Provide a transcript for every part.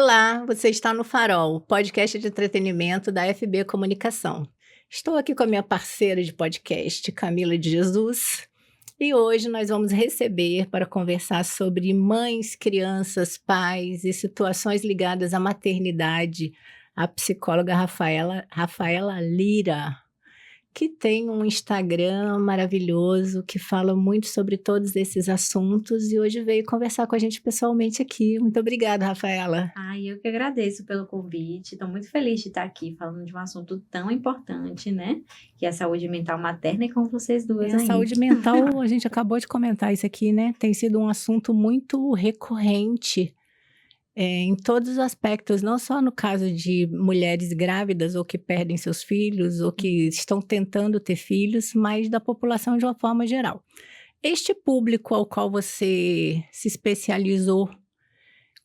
Olá, você está no Farol, podcast de entretenimento da FB Comunicação. Estou aqui com a minha parceira de podcast, Camila de Jesus, e hoje nós vamos receber para conversar sobre mães, crianças, pais e situações ligadas à maternidade, a psicóloga Rafaela Lira, que tem um Instagram maravilhoso, que fala muito sobre todos esses assuntos e hoje veio conversar com a gente pessoalmente aqui. Muito obrigada, Rafaela. Eu que agradeço pelo convite. Estou muito feliz de estar aqui falando de um assunto tão importante, né? Que é a saúde mental materna e com vocês duas aí. A saúde mental, a gente acabou de comentar isso aqui, né? Tem sido um assunto muito recorrente em todos os aspectos, não só no caso de mulheres grávidas ou que perdem seus filhos ou que estão tentando ter filhos, mas da população de uma forma geral. Este público ao qual você se especializou,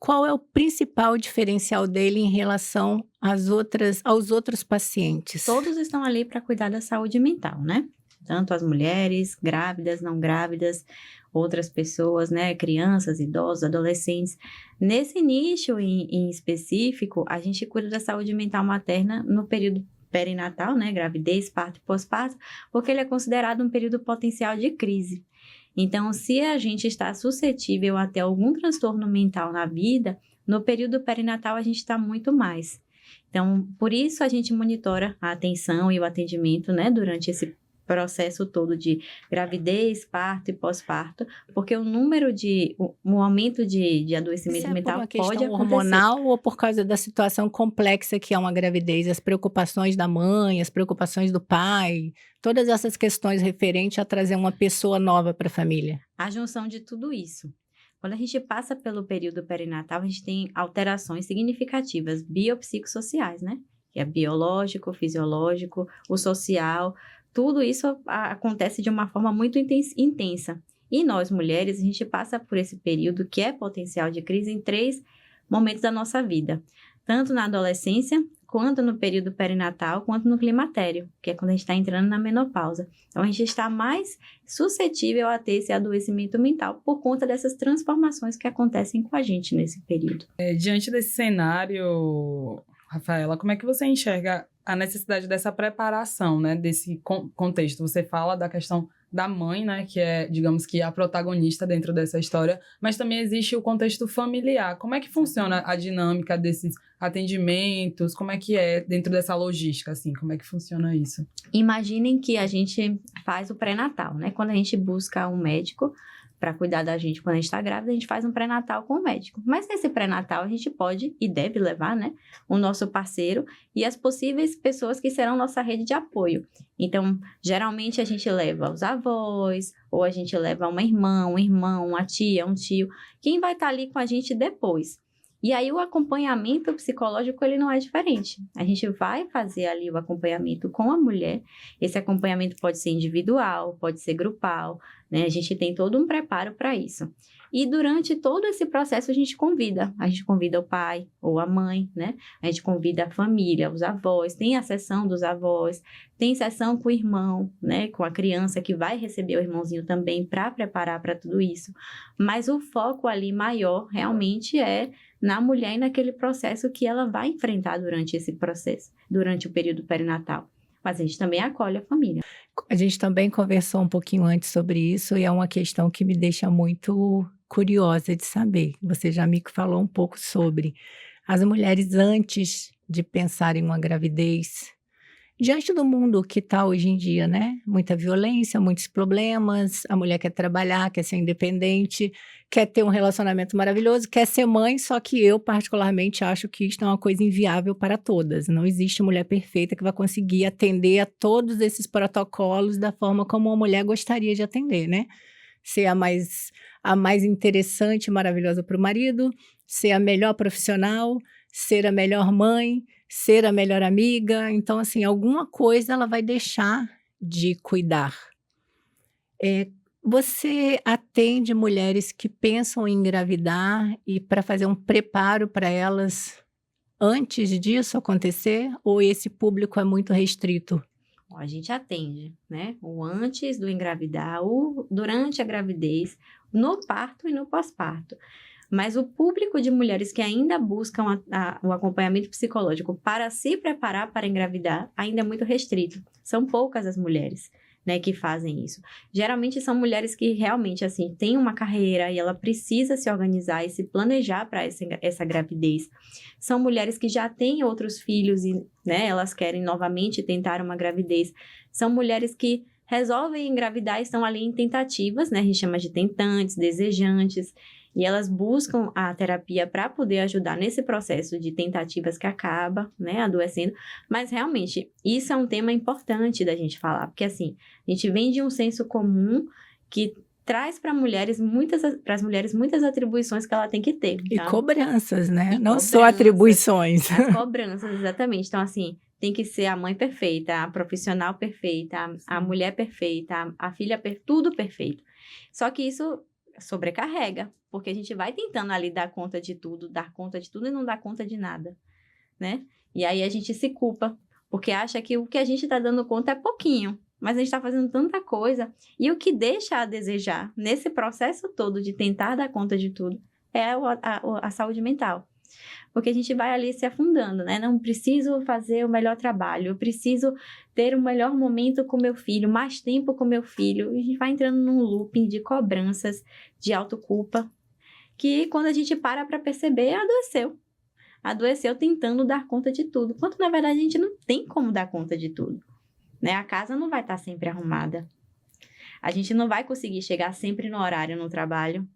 qual é o principal diferencial dele em relação aos outros pacientes? Todos estão ali para cuidar da saúde mental, né? Tanto as mulheres, grávidas, não grávidas, outras pessoas, né? Crianças, idosos, adolescentes. Nesse nicho em específico, a gente cuida da saúde mental materna no período perinatal, né? Gravidez, parto e pós-parto, porque ele é considerado um período potencial de crise. Então, se a gente está suscetível a ter algum transtorno mental na vida, no período perinatal a gente está muito mais. Então, por isso a gente monitora a atenção e o atendimento, né, durante esse processo todo de gravidez, parto e pós-parto, porque o aumento de adoecimento mental pode acontecer. Por uma questão hormonal ou por causa da situação complexa que é uma gravidez, as preocupações da mãe, as preocupações do pai, todas essas questões referentes a trazer uma pessoa nova para a família? A junção de tudo isso. Quando a gente passa pelo período perinatal, a gente tem alterações significativas biopsicossociais, né? Que é biológico, fisiológico, o social. Tudo isso acontece de uma forma muito intensa. E nós, mulheres, a gente passa por esse período que é potencial de crise em 3 momentos da nossa vida. Tanto na adolescência, quanto no período perinatal, quanto no climatério, que é quando a gente está entrando na menopausa. Então, a gente está mais suscetível a ter esse adoecimento mental por conta dessas transformações que acontecem com a gente nesse período. Diante desse cenário, Rafaela, como é que você enxerga a necessidade dessa preparação, né, desse contexto? Você fala da questão da mãe, né, que é, digamos que a protagonista dentro dessa história, mas também existe o contexto familiar. Como é que funciona a dinâmica desses atendimentos? Como é que é dentro dessa logística, assim? Como é que funciona isso? Imaginem que a gente faz o pré-natal, né? Quando a gente busca um médico para cuidar da gente quando a gente está grávida, a gente faz um pré-natal com o médico. Mas nesse pré-natal a gente pode e deve levar, né, o nosso parceiro e as possíveis pessoas que serão nossa rede de apoio. Então, geralmente a gente leva os avós, ou a gente leva uma irmã, um irmão, uma tia, um tio, quem vai estar ali com a gente depois. E aí o acompanhamento psicológico, ele não é diferente. A gente vai fazer ali o acompanhamento com a mulher. Esse acompanhamento pode ser individual, pode ser grupal, né? A gente tem todo um preparo para isso. E durante todo esse processo a gente convida o pai ou a mãe, né? A gente convida a família, os avós, tem a sessão dos avós, tem sessão com o irmão, né? Com a criança que vai receber o irmãozinho também para preparar para tudo isso. Mas o foco ali maior realmente é na mulher e naquele processo que ela vai enfrentar durante esse processo, durante o período perinatal. Mas a gente também acolhe a família. A gente também conversou um pouquinho antes sobre isso e é uma questão que me deixa muito curiosa de saber. Você já me falou um pouco sobre as mulheres antes de pensar em uma gravidez, diante do mundo que está hoje em dia, né? Muita violência, muitos problemas, a mulher quer trabalhar, quer ser independente, quer ter um relacionamento maravilhoso, quer ser mãe, só que eu particularmente acho que isso é uma coisa inviável para todas. Não existe mulher perfeita que vai conseguir atender a todos esses protocolos da forma como uma mulher gostaria de atender, né? Ser a mais interessante e maravilhosa para o marido, ser a melhor profissional, ser a melhor mãe, ser a melhor amiga. Então, assim, alguma coisa ela vai deixar de cuidar. Você atende mulheres que pensam em engravidar e para fazer um preparo para elas antes disso acontecer? Ou esse público é muito restrito? A gente atende, né? O antes do engravidar, o durante a gravidez, no parto e no pós-parto. Mas o público de mulheres que ainda buscam o acompanhamento psicológico para se preparar para engravidar ainda é muito restrito. São poucas as mulheres, né, que fazem isso. Geralmente são mulheres que realmente, assim, têm uma carreira e ela precisa se organizar e se planejar para essa gravidez. São mulheres que já têm outros filhos e, né, elas querem novamente tentar uma gravidez. São mulheres que resolvem engravidar e estão ali em tentativas, né, a gente chama de tentantes, desejantes, e elas buscam a terapia para poder ajudar nesse processo de tentativas que acaba, né, adoecendo. Mas, realmente, isso é um tema importante da gente falar. Porque, assim, a gente vem de um senso comum que traz para as mulheres muitas atribuições que ela tem que ter. E Então, cobranças, né? e Não só cobranças. atribuições. As cobranças, exatamente. Então, assim, tem que ser a mãe perfeita, a profissional perfeita, a mulher perfeita, a filha tudo perfeito. Só que isso sobrecarrega, porque a gente vai tentando ali dar conta de tudo e não dar conta de nada, né? E aí a gente se culpa, porque acha que o que a gente está dando conta é pouquinho, mas a gente está fazendo tanta coisa, e o que deixa a desejar nesse processo todo de tentar dar conta de tudo é a saúde mental. Porque a gente vai ali se afundando, né? Não preciso fazer o melhor trabalho, eu preciso ter o melhor momento com meu filho, mais tempo com meu filho. E a gente vai entrando num looping de cobranças, de autoculpa, que quando a gente para perceber, adoeceu. Adoeceu tentando dar conta de tudo, quando na verdade a gente não tem como dar conta de tudo, né? A casa não vai estar sempre arrumada. A gente não vai conseguir chegar sempre no horário no trabalho.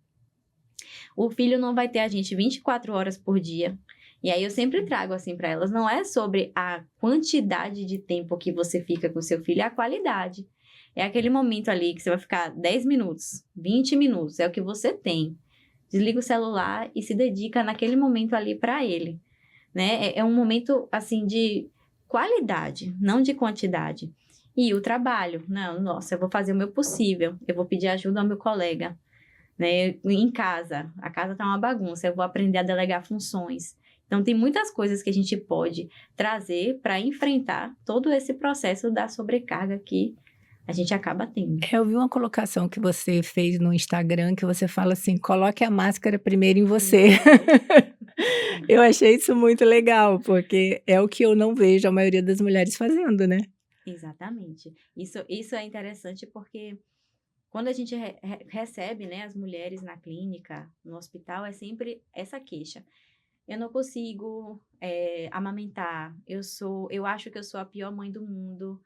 O filho não vai ter a gente 24 horas por dia. E aí eu sempre trago assim para elas, não é sobre a quantidade de tempo que você fica com o seu filho, é a qualidade. É aquele momento ali que você vai ficar 10 minutos, 20 minutos, é o que você tem. Desliga o celular e se dedica naquele momento ali para ele, né? É um momento, assim, de qualidade, não de quantidade. E o trabalho, não, nossa, eu vou fazer o meu possível, eu vou pedir ajuda ao meu colega, né? Em casa, a casa tá uma bagunça, eu vou aprender a delegar funções. Então, tem muitas coisas que a gente pode trazer para enfrentar todo esse processo da sobrecarga que a gente acaba tendo. Eu vi uma colocação que você fez no Instagram, que você fala assim, coloque a máscara primeiro em você. Eu achei isso muito legal, porque é o que eu não vejo a maioria das mulheres fazendo, né? Exatamente. Isso é interessante porque quando a gente recebe, né, as mulheres na clínica, no hospital, é sempre essa queixa. Eu não consigo amamentar, eu acho que eu sou a pior mãe do mundo,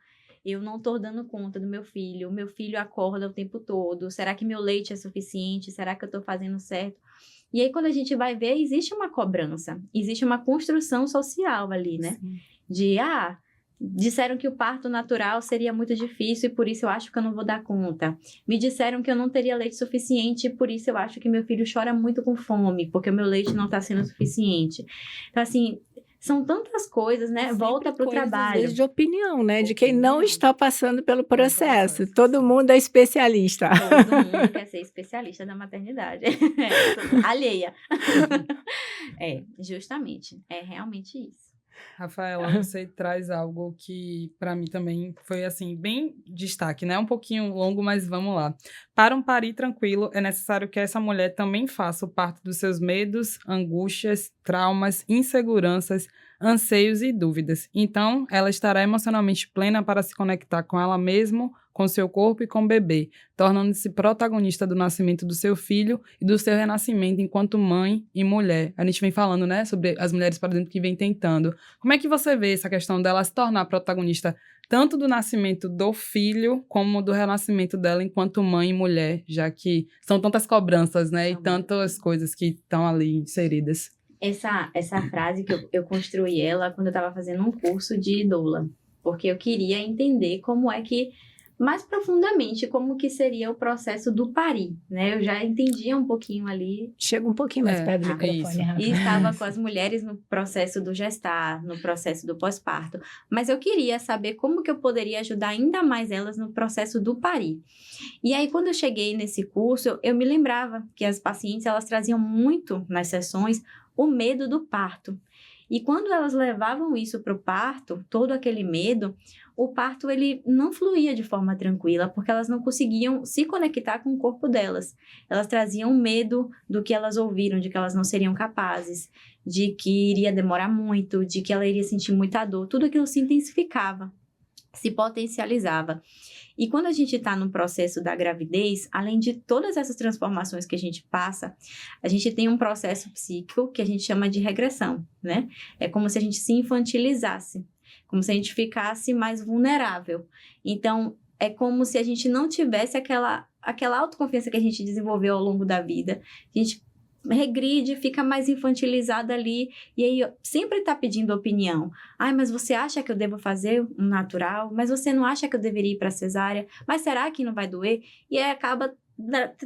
eu não estou dando conta do meu filho acorda o tempo todo, será que meu leite é suficiente? Será que eu estou fazendo certo? E aí, quando a gente vai ver, existe uma cobrança, existe uma construção social ali, né? Sim. Disseram que o parto natural seria muito difícil e por isso eu acho que eu não vou dar conta. Me disseram que eu não teria leite suficiente e por isso eu acho que meu filho chora muito com fome, porque o meu leite não está sendo suficiente. Então, assim, são tantas coisas, né? Sempre volta para o coisas, às trabalho. vezes, de opinião, né? De quem não Opinião. está passando pelo processo. processo, Todo sim. mundo é especialista. Todo mundo quer ser especialista da maternidade. Alheia. Justamente. É realmente isso. Rafaela, você traz algo que para mim também foi assim bem destaque, né? Um pouquinho longo, mas vamos lá. Para um parir tranquilo, é necessário que essa mulher também faça o parto dos seus medos, angústias, traumas, inseguranças, anseios e dúvidas. Então, ela estará emocionalmente plena para se conectar com ela mesma, com seu corpo e com o bebê, tornando-se protagonista do nascimento do seu filho e do seu renascimento enquanto mãe e mulher. A gente vem falando, né, sobre as mulheres, por exemplo, que vem tentando. Como é que você vê essa questão dela se tornar protagonista tanto do nascimento do filho como do renascimento dela enquanto mãe e mulher, já que são tantas cobranças, né, e tantas coisas que estão ali inseridas? Essa frase que eu construí ela quando eu estava fazendo um curso de doula, porque eu queria entender como é que, mais profundamente, como que seria o processo do parir, né? Eu já entendia um pouquinho ali. Chega um pouquinho mais perto do microfone, isso. Rafa. E estava com as mulheres no processo do gestar, no processo do pós-parto. Mas eu queria saber como que eu poderia ajudar ainda mais elas no processo do parir. E aí, quando eu cheguei nesse curso, eu me lembrava que as pacientes, elas traziam muito nas sessões o medo do parto. E quando elas levavam isso para o parto, todo aquele medo, o parto ele não fluía de forma tranquila, porque elas não conseguiam se conectar com o corpo delas. Elas traziam medo do que elas ouviram, de que elas não seriam capazes, de que iria demorar muito, de que ela iria sentir muita dor. Tudo aquilo se intensificava, se potencializava. E quando a gente está no processo da gravidez, além de todas essas transformações que a gente passa, a gente tem um processo psíquico que a gente chama de regressão, né? É como se a gente se infantilizasse, como se a gente ficasse mais vulnerável. Então, é como se a gente não tivesse aquela autoconfiança que a gente desenvolveu ao longo da vida. A gente regride, fica mais infantilizada ali, e aí sempre tá pedindo opinião. Ai, mas você acha que eu devo fazer um natural? Mas você não acha que eu deveria ir para cesárea? Mas será que não vai doer? E aí acaba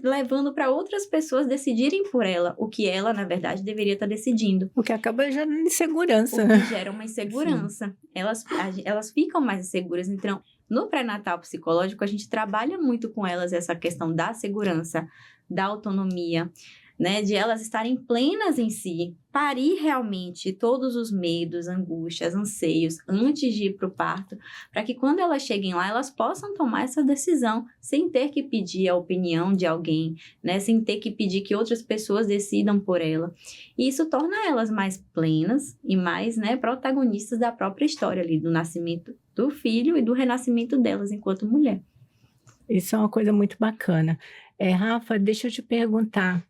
levando para outras pessoas decidirem por ela, o que ela, na verdade, deveria estar decidindo. O que acaba gerando insegurança. O que gera uma insegurança. Elas ficam mais inseguras. Então, no pré-natal psicológico, a gente trabalha muito com elas essa questão da segurança, da autonomia, né, de elas estarem plenas em si, parir realmente todos os medos, angústias, anseios antes de ir para o parto, para que quando elas cheguem lá, elas possam tomar essa decisão sem ter que pedir a opinião de alguém, né, sem ter que pedir que outras pessoas decidam por ela. E isso torna elas mais plenas e mais, né, protagonistas da própria história ali, do nascimento do filho e do renascimento delas enquanto mulher. Isso é uma coisa muito bacana. Rafa, deixa eu te perguntar.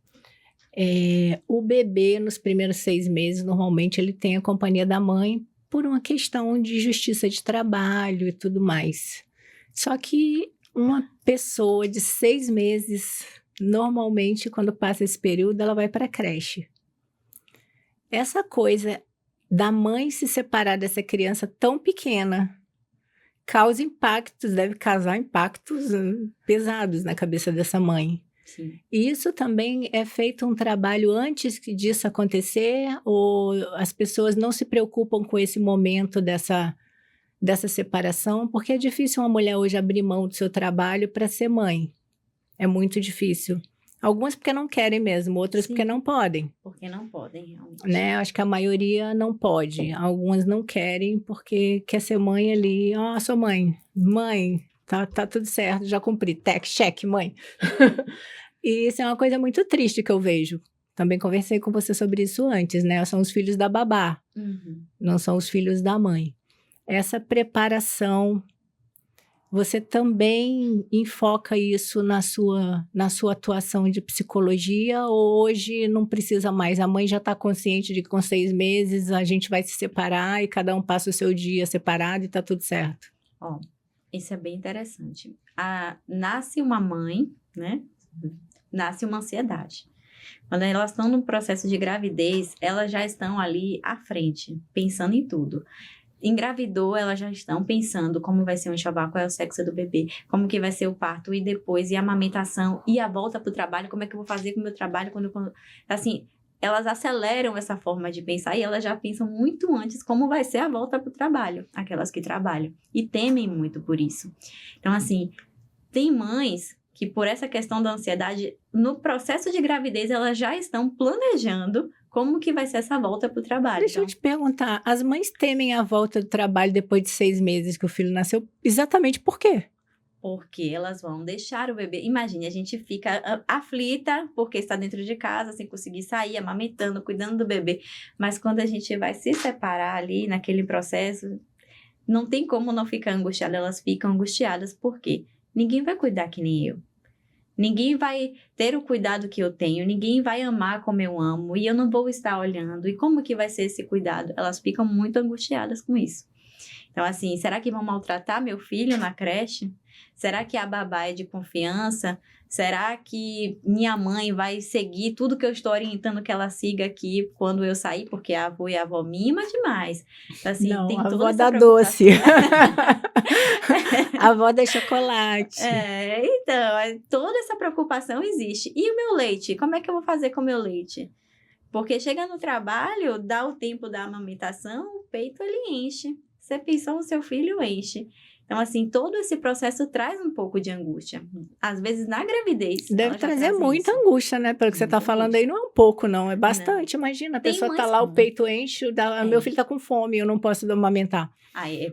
O bebê, nos primeiros 6 meses, normalmente ele tem a companhia da mãe por uma questão de justiça de trabalho e tudo mais. Só que uma pessoa de 6 meses, normalmente, quando passa esse período, ela vai para a creche. Essa coisa da mãe se separar dessa criança tão pequena causa impactos, deve causar impactos pesados na cabeça dessa mãe. Sim. E isso também é feito um trabalho antes disso acontecer, ou as pessoas não se preocupam com esse momento dessa separação? Porque é difícil uma mulher hoje abrir mão do seu trabalho para ser mãe. É muito difícil. Algumas porque não querem mesmo, outras Sim. porque não podem. Porque não podem, realmente. Né? Acho que a maioria não pode. Algumas não querem porque quer ser mãe ali. Sou mãe. Mãe, tá tudo certo, já cumpri. Cheque, mãe. E isso é uma coisa muito triste que eu vejo. Também conversei com você sobre isso antes, né? São os filhos da babá, não são os filhos da mãe. Essa preparação, você também enfoca isso na sua atuação de psicologia, ou hoje não precisa mais? A mãe já está consciente de que com 6 meses a gente vai se separar e cada um passa o seu dia separado e está tudo certo? Isso é bem interessante. Nasce uma mãe, né? Nasce uma ansiedade. Quando elas estão no processo de gravidez, elas já estão ali à frente, pensando em tudo. Engravidou, elas já estão pensando como vai ser o enxoval, qual é o sexo do bebê, como que vai ser o parto e depois, e a amamentação, e a volta para o trabalho, como é que eu vou fazer com o meu trabalho quando... Assim, elas aceleram essa forma de pensar e elas já pensam muito antes como vai ser a volta para o trabalho, aquelas que trabalham, e temem muito por isso. Então, assim, tem mães que por essa questão da ansiedade, no processo de gravidez, elas já estão planejando como que vai ser essa volta para o trabalho. Deixa eu te perguntar, as mães temem a volta do trabalho depois de 6 meses que o filho nasceu, exatamente por quê? Porque elas vão deixar o bebê. Imagine, a gente fica aflita porque está dentro de casa, sem conseguir sair, amamentando, cuidando do bebê. Mas quando a gente vai se separar ali, naquele processo, não tem como não ficar angustiada. Elas ficam angustiadas, por quê? Ninguém vai cuidar que nem eu. Ninguém vai ter o cuidado que eu tenho, ninguém vai amar como eu amo, e eu não vou estar olhando. E como que vai ser esse cuidado? Elas ficam muito angustiadas com isso. Então, assim, será que vão maltratar meu filho na creche? Será que a babá é de confiança? Será que minha mãe vai seguir tudo que eu estou orientando que ela siga aqui quando eu sair? Porque a avó e a avó mima demais. Então, assim, não, tem a toda avó essa dá preocupação. doce. A avó dá chocolate. Então, toda essa preocupação existe. E o meu leite? Como é que eu vou fazer com o meu leite? Porque chega no trabalho, dá o tempo da amamentação, o peito ele enche. Você pensou no seu filho, enche. Então, assim, todo esse processo traz um pouco de angústia. Às vezes, na gravidez, Deve ela já trazer traz muita isso. angústia, né? Pelo que você está Muita falando angústia. aí, não é um pouco, não. É bastante. Imagina, a Tem pessoa está mães lá, o com- peito enche, meu É. filho está com fome, eu não posso amamentar. Aí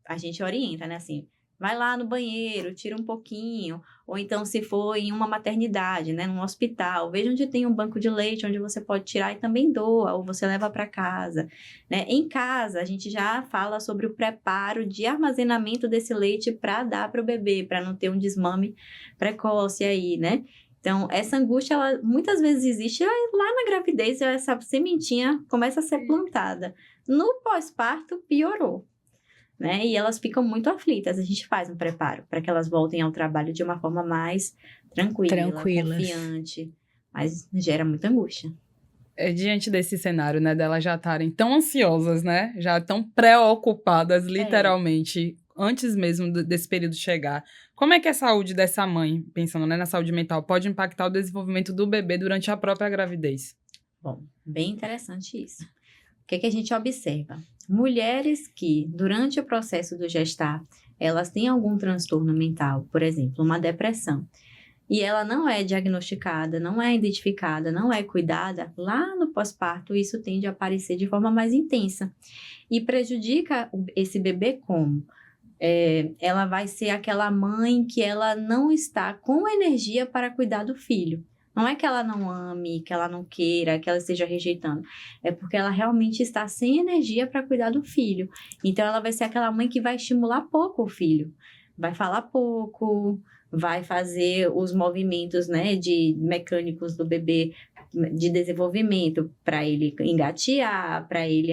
a gente orienta, né? Assim, vai lá no banheiro, tira um pouquinho. Ou então, se for em uma maternidade, né? Num hospital, veja onde tem um banco de leite, onde você pode tirar e também doa, ou você leva para casa, né? Em casa, a gente já fala sobre o preparo de armazenamento desse leite para dar para o bebê, para não ter um desmame precoce aí, né? Então, essa angústia, ela muitas vezes existe lá na gravidez, essa sementinha começa a ser plantada. No pós-parto, piorou. Né? E elas ficam muito aflitas. A gente faz um preparo para que elas voltem ao trabalho de uma forma mais tranquila, confiante, mas gera muita angústia. Diante desse cenário, né, delas já estarem tão ansiosas, né, já tão preocupadas, literalmente, antes mesmo desse período chegar, como é que a saúde dessa mãe, pensando, né, na saúde mental, pode impactar o desenvolvimento do bebê durante a própria gravidez? Bom, bem interessante isso. O que a gente observa? Mulheres que, durante o processo do gestar, elas têm algum transtorno mental, por exemplo, uma depressão, e ela não é diagnosticada, não é identificada, não é cuidada, lá no pós-parto isso tende a aparecer de forma mais intensa e prejudica esse bebê como? Ela vai ser aquela mãe que ela não está com energia para cuidar do filho. Não é que ela não ame, que ela não queira, que ela esteja rejeitando. É porque ela realmente está sem energia para cuidar do filho. Então, ela vai ser aquela mãe que vai estimular pouco o filho. Vai falar pouco, vai fazer os movimentos, né, mecânicos do bebê de desenvolvimento para ele engatear, para ele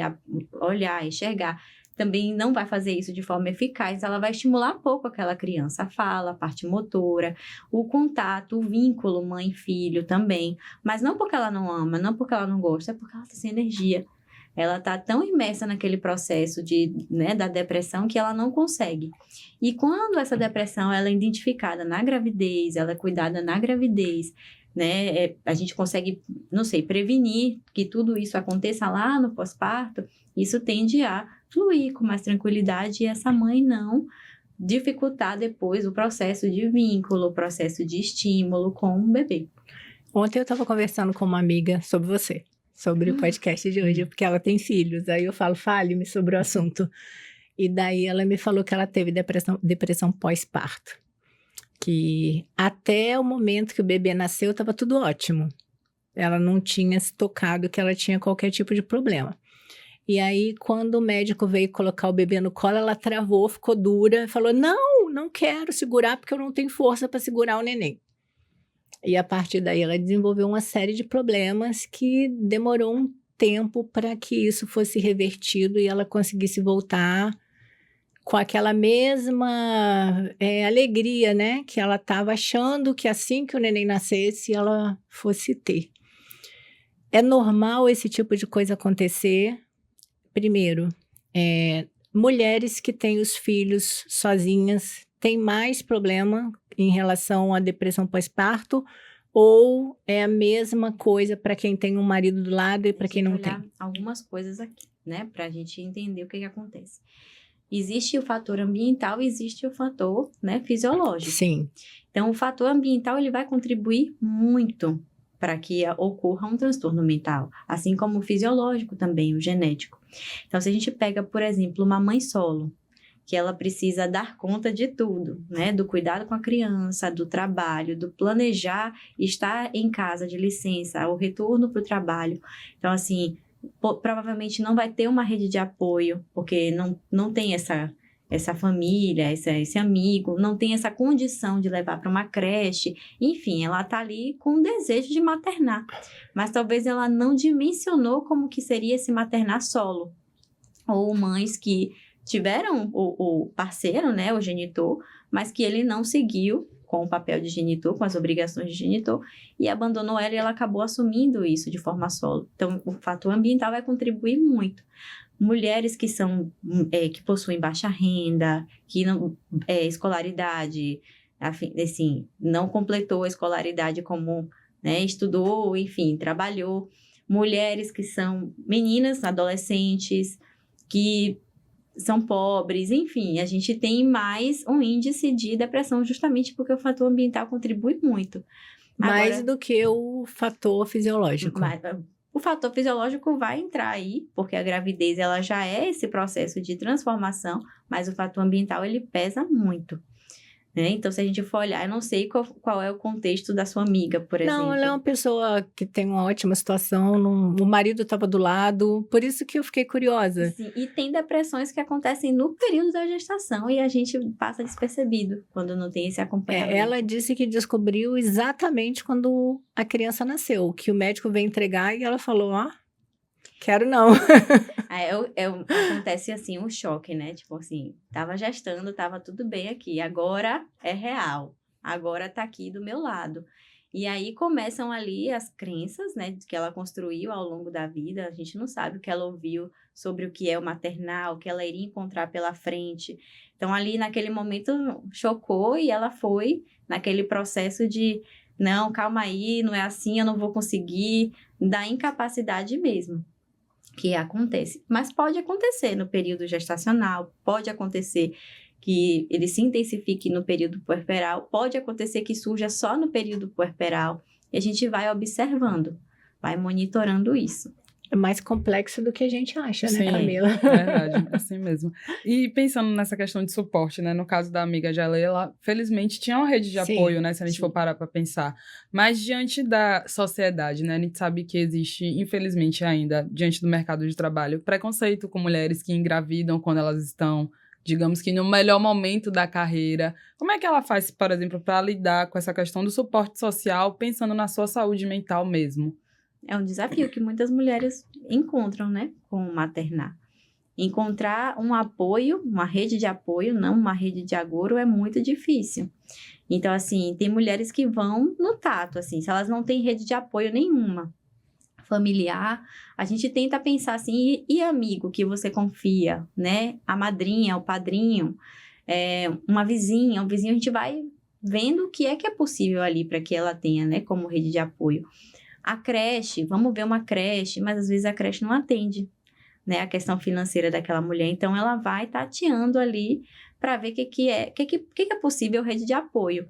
olhar, enxergar. Também não vai fazer isso de forma eficaz, ela vai estimular pouco aquela criança, a fala, a parte motora, o contato, o vínculo mãe-filho também. Mas não porque ela não ama, não porque ela não gosta, é porque ela está sem energia. Ela está tão imersa naquele processo da depressão que ela não consegue. E quando essa depressão ela é identificada na gravidez, ela é cuidada na gravidez, né, a gente consegue, não sei, prevenir que tudo isso aconteça lá no pós-parto, isso tende a fluir com mais tranquilidade e essa mãe não dificultar depois o processo de vínculo, o processo de estímulo com o bebê. Ontem eu estava conversando com uma amiga sobre você, sobre o podcast de hoje, porque ela tem filhos. Aí eu falo, fale-me sobre o assunto. E daí ela me falou que ela teve depressão pós-parto. Que até o momento que o bebê nasceu, estava tudo ótimo. Ela não tinha se tocado que ela tinha qualquer tipo de problema. E aí, quando o médico veio colocar o bebê no colo, ela travou, ficou dura, falou, não quero segurar porque eu não tenho força para segurar o neném. E a partir daí, ela desenvolveu uma série de problemas que demorou um tempo para que isso fosse revertido e ela conseguisse voltar com aquela mesma alegria, né? Que ela estava achando que assim que o neném nascesse, ela fosse ter. É normal esse tipo de coisa acontecer. Primeiro, mulheres que têm os filhos sozinhas têm mais problema em relação à depressão pós-parto ou é a mesma coisa para quem tem um marido do lado e para quem não tem? Algumas coisas aqui, né? Para a gente entender o que acontece. Existe o fator ambiental e existe o fator, né, fisiológico. Sim. Então, o fator ambiental ele vai contribuir muito para que ocorra um transtorno mental, assim como o fisiológico também, o genético. Então, se a gente pega, por exemplo, uma mãe solo, que ela precisa dar conta de tudo, né? Do cuidado com a criança, do trabalho, do planejar estar em casa de licença, o retorno para o trabalho. Então, assim, provavelmente não vai ter uma rede de apoio, porque não tem essa família, esse amigo, não tem essa condição de levar para uma creche. Enfim, ela está ali com o desejo de maternar, mas talvez ela não dimensionou como que seria esse maternar solo. Ou mães que tiveram o parceiro, né, o genitor, mas que ele não seguiu com o papel de genitor, com as obrigações de genitor, e abandonou ela e ela acabou assumindo isso de forma solo. Então, o fator ambiental vai contribuir muito. Mulheres que que possuem baixa renda, que não escolaridade, assim, não completou a escolaridade como, né, estudou, enfim, trabalhou. Mulheres que são meninas, adolescentes, que são pobres, enfim, a gente tem mais um índice de depressão justamente porque o fator ambiental contribui muito. Mais Agora, do que o fator fisiológico. mas, o fator fisiológico vai entrar aí, porque a gravidez ela já é esse processo de transformação, mas o fator ambiental ele pesa muito. Né? Então, se a gente for olhar, eu não sei qual é o contexto da sua amiga, por exemplo. Não, ela é uma pessoa que tem uma ótima situação, o marido estava do lado, por isso que eu fiquei curiosa. Sim, e tem depressões que acontecem no período da gestação e a gente passa despercebido quando não tem esse acompanhamento. Ela disse que descobriu exatamente quando a criança nasceu, que o médico veio entregar e ela falou, quero não. Acontece assim, um choque, né? Tipo assim, tava gestando, tava tudo bem aqui, agora é real, agora tá aqui do meu lado. E aí começam ali as crenças, né, que ela construiu ao longo da vida. A gente não sabe o que ela ouviu sobre o que é o maternal, o que ela iria encontrar pela frente. Então ali naquele momento chocou e ela foi naquele processo de não, calma aí, não é assim, eu não vou conseguir, da incapacidade mesmo. Que acontece, mas pode acontecer no período gestacional, pode acontecer que ele se intensifique no período puerperal, pode acontecer que surja só no período puerperal, e a gente vai observando, vai monitorando isso. É mais complexo do que a gente acha, né, Sim, Camila? Verdade, assim mesmo. E pensando nessa questão de suporte, né? No caso da amiga Gelê, ela felizmente tinha uma rede de Sim, apoio, né? Se a gente sim. for parar para pensar. Mas diante da sociedade, né? A gente sabe que existe, infelizmente ainda, diante do mercado de trabalho, preconceito com mulheres que engravidam quando elas estão, digamos que no melhor momento da carreira. Como é que ela faz, por exemplo, para lidar com essa questão do suporte social, pensando na sua saúde mental mesmo? É um desafio que muitas mulheres encontram, né, com o maternar. Encontrar um apoio, uma rede de apoio, não uma rede de agouro, é muito difícil. Então, assim, tem mulheres que vão no tato, assim, se elas não têm rede de apoio nenhuma, familiar, a gente tenta pensar assim, e amigo que você confia, né? A madrinha, o padrinho, uma vizinha, um vizinho, a gente vai vendo o que é possível ali para que ela tenha, né, como rede de apoio. A creche, vamos ver uma creche, mas às vezes a creche não atende, né, a questão financeira daquela mulher. Então, ela vai tateando ali para ver o que é possível rede de apoio.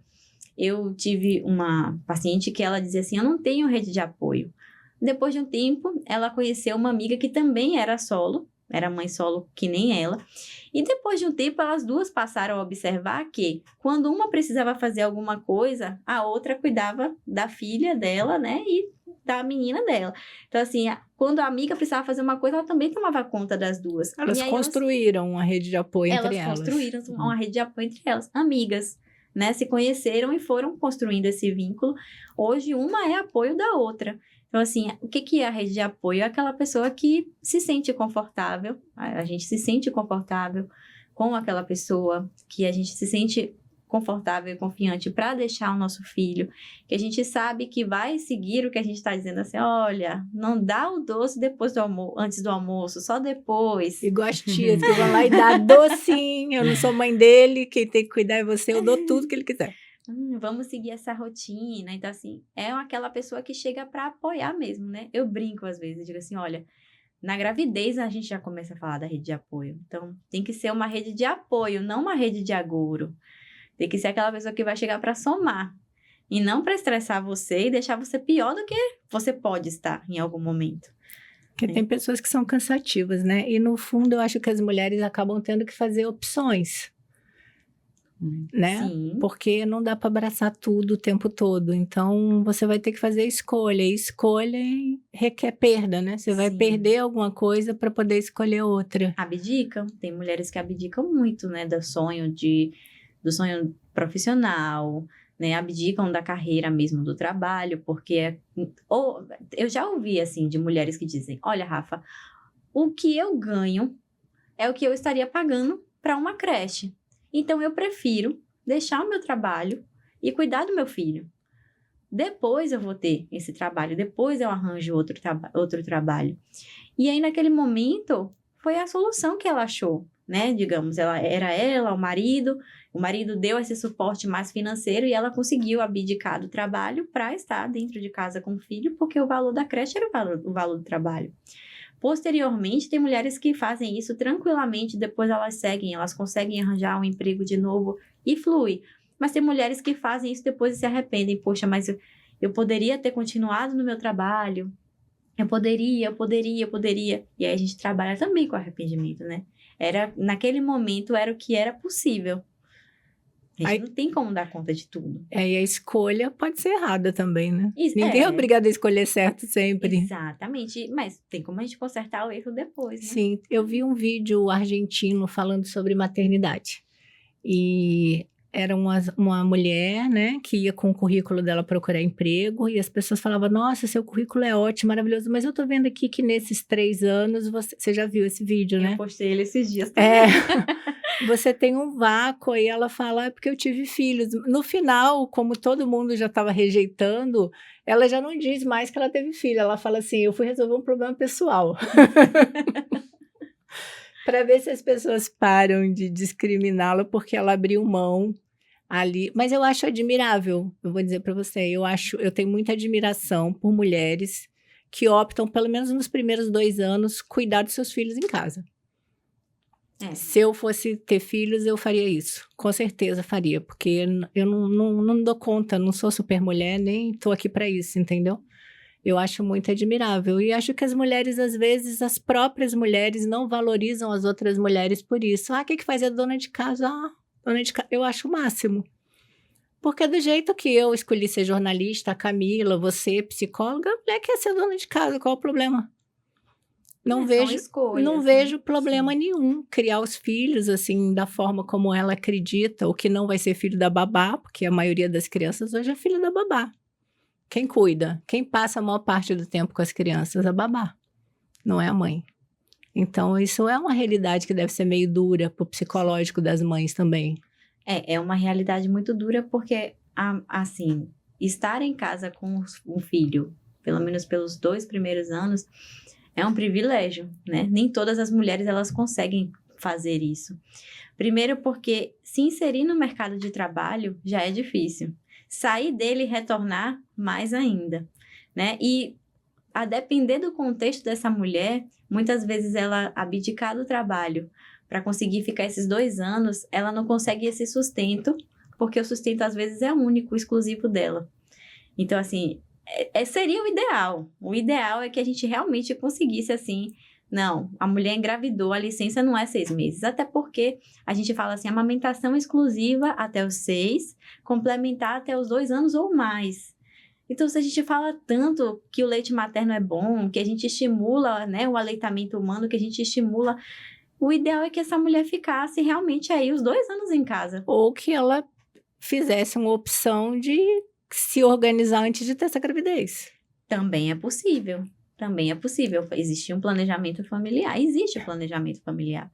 Eu tive uma paciente que ela dizia assim, eu não tenho rede de apoio. Depois de um tempo, ela conheceu uma amiga que também era solo, era mãe solo que nem ela. E depois de um tempo, elas duas passaram a observar que, quando uma precisava fazer alguma coisa, a outra cuidava da filha dela, né, e da menina dela. Então, assim, quando a amiga precisava fazer uma coisa, ela também tomava conta das duas. Elas E aí construíram uma rede de apoio entre elas. Elas construíram uma rede de apoio entre elas, amigas, né? Se conheceram e foram construindo esse vínculo. Hoje, uma é apoio da outra. Então, assim, o que é a rede de apoio? É aquela pessoa que se sente confortável, a gente se sente confortável com aquela pessoa, que a gente se sente confortável e confiante para deixar o nosso filho, que a gente sabe que vai seguir o que a gente está dizendo assim, olha, não dá o doce depois do antes do almoço, só depois. Igual as tias que vão lá e dá docinho, eu não sou mãe dele, quem tem que cuidar é você, eu dou tudo que ele quiser. Vamos seguir essa rotina. Então, assim, é aquela pessoa que chega para apoiar mesmo, né? Eu brinco às vezes, eu digo assim, olha, na gravidez a gente já começa a falar da rede de apoio. Então, tem que ser uma rede de apoio, não uma rede de agouro. Tem que ser aquela pessoa que vai chegar para somar. E não para estressar você e deixar você pior do que você pode estar em algum momento. Porque tem pessoas que são cansativas, né? E no fundo eu acho que as mulheres acabam tendo que fazer opções. Né? Sim. Porque não dá para abraçar tudo o tempo todo. Então, você vai ter que fazer escolha. E escolha requer perda, né? Você vai Sim. perder alguma coisa para poder escolher outra. Abdicam. Tem mulheres que abdicam muito, né? Do sonho profissional, né? Abdicam da carreira mesmo, do trabalho, porque... eu já ouvi, assim, de mulheres que dizem, olha, Rafa, o que eu ganho é o que eu estaria pagando para uma creche. Então, eu prefiro deixar o meu trabalho e cuidar do meu filho. Depois eu vou ter esse trabalho, depois eu arranjo outro trabalho. E aí, naquele momento, foi a solução que ela achou, né? Digamos, o marido deu esse suporte mais financeiro e ela conseguiu abdicar do trabalho para estar dentro de casa com o filho, porque o valor da creche era o valor do trabalho. Posteriormente, tem mulheres que fazem isso tranquilamente, depois elas seguem, elas conseguem arranjar um emprego de novo e flui. Mas tem mulheres que fazem isso depois e se arrependem. Poxa, mas eu poderia ter continuado no meu trabalho. Eu poderia. E aí a gente trabalha também com arrependimento, né? Naquele momento era o que era possível. A gente não tem como dar conta de tudo. E a escolha pode ser errada também, né? Isso, Ninguém é obrigado a escolher certo sempre. Exatamente. Mas tem como a gente consertar o erro depois, né? Sim, eu vi um vídeo argentino falando sobre maternidade. E era uma mulher, né, que ia com o currículo dela procurar emprego, e as pessoas falavam, nossa, seu currículo é ótimo, maravilhoso, mas eu tô vendo aqui que nesses 3 anos, você já viu esse vídeo, né? Eu postei ele esses dias também. Você tem um vácuo, e ela fala, é porque eu tive filhos. No final, como todo mundo já estava rejeitando, ela já não diz mais que ela teve filho, ela fala assim, eu fui resolver um problema pessoal. Para ver se as pessoas param de discriminá-la porque ela abriu mão ali. Mas eu acho admirável, eu vou dizer para você, eu tenho muita admiração por mulheres que optam, pelo menos nos primeiros 2 anos, cuidar dos seus filhos em casa. Se eu fosse ter filhos, eu faria isso. Com certeza faria, porque eu não dou conta, não sou super mulher, nem estou aqui para isso, entendeu? Eu acho muito admirável. E acho que as mulheres, às vezes, as próprias mulheres não valorizam as outras mulheres por isso. O que faz a dona de casa? Dona de casa. Eu acho o máximo. Porque do jeito que eu escolhi ser jornalista, a Camila, você, psicóloga, a mulher quer ser dona de casa, qual o problema? Não vejo problema nenhum criar os filhos, assim, da forma como ela acredita, o que não vai ser filho da babá, porque a maioria das crianças hoje é filho da babá. Quem cuida? Quem passa a maior parte do tempo com as crianças? A babá, não é a mãe. Então, isso é uma realidade que deve ser meio dura pro psicológico das mães também. É uma realidade muito dura, porque, assim, estar em casa com um filho, pelo menos pelos 2 primeiros anos, é um privilégio, né? Nem todas as mulheres, elas conseguem fazer isso. Primeiro porque se inserir no mercado de trabalho já é difícil. Sair dele e retornar, mais ainda, né? E a depender do contexto dessa mulher, muitas vezes ela abdicar do trabalho para conseguir ficar esses 2 anos, ela não consegue esse sustento, porque o sustento às vezes é único, exclusivo dela. Então, assim, seria o ideal. O ideal é que a gente realmente conseguisse, assim, não, a mulher engravidou, a licença não é 6 meses. Até porque a gente fala assim, amamentação exclusiva até os 6, complementar até os 2 anos ou mais. Então, se a gente fala tanto que o leite materno é bom, que a gente estimula, né, o aleitamento humano, que a gente estimula, o ideal é que essa mulher ficasse realmente aí os 2 anos em casa. Ou que ela fizesse uma opção de se organizar antes de ter essa gravidez. Também é possível. Existe um planejamento familiar. Existe planejamento familiar.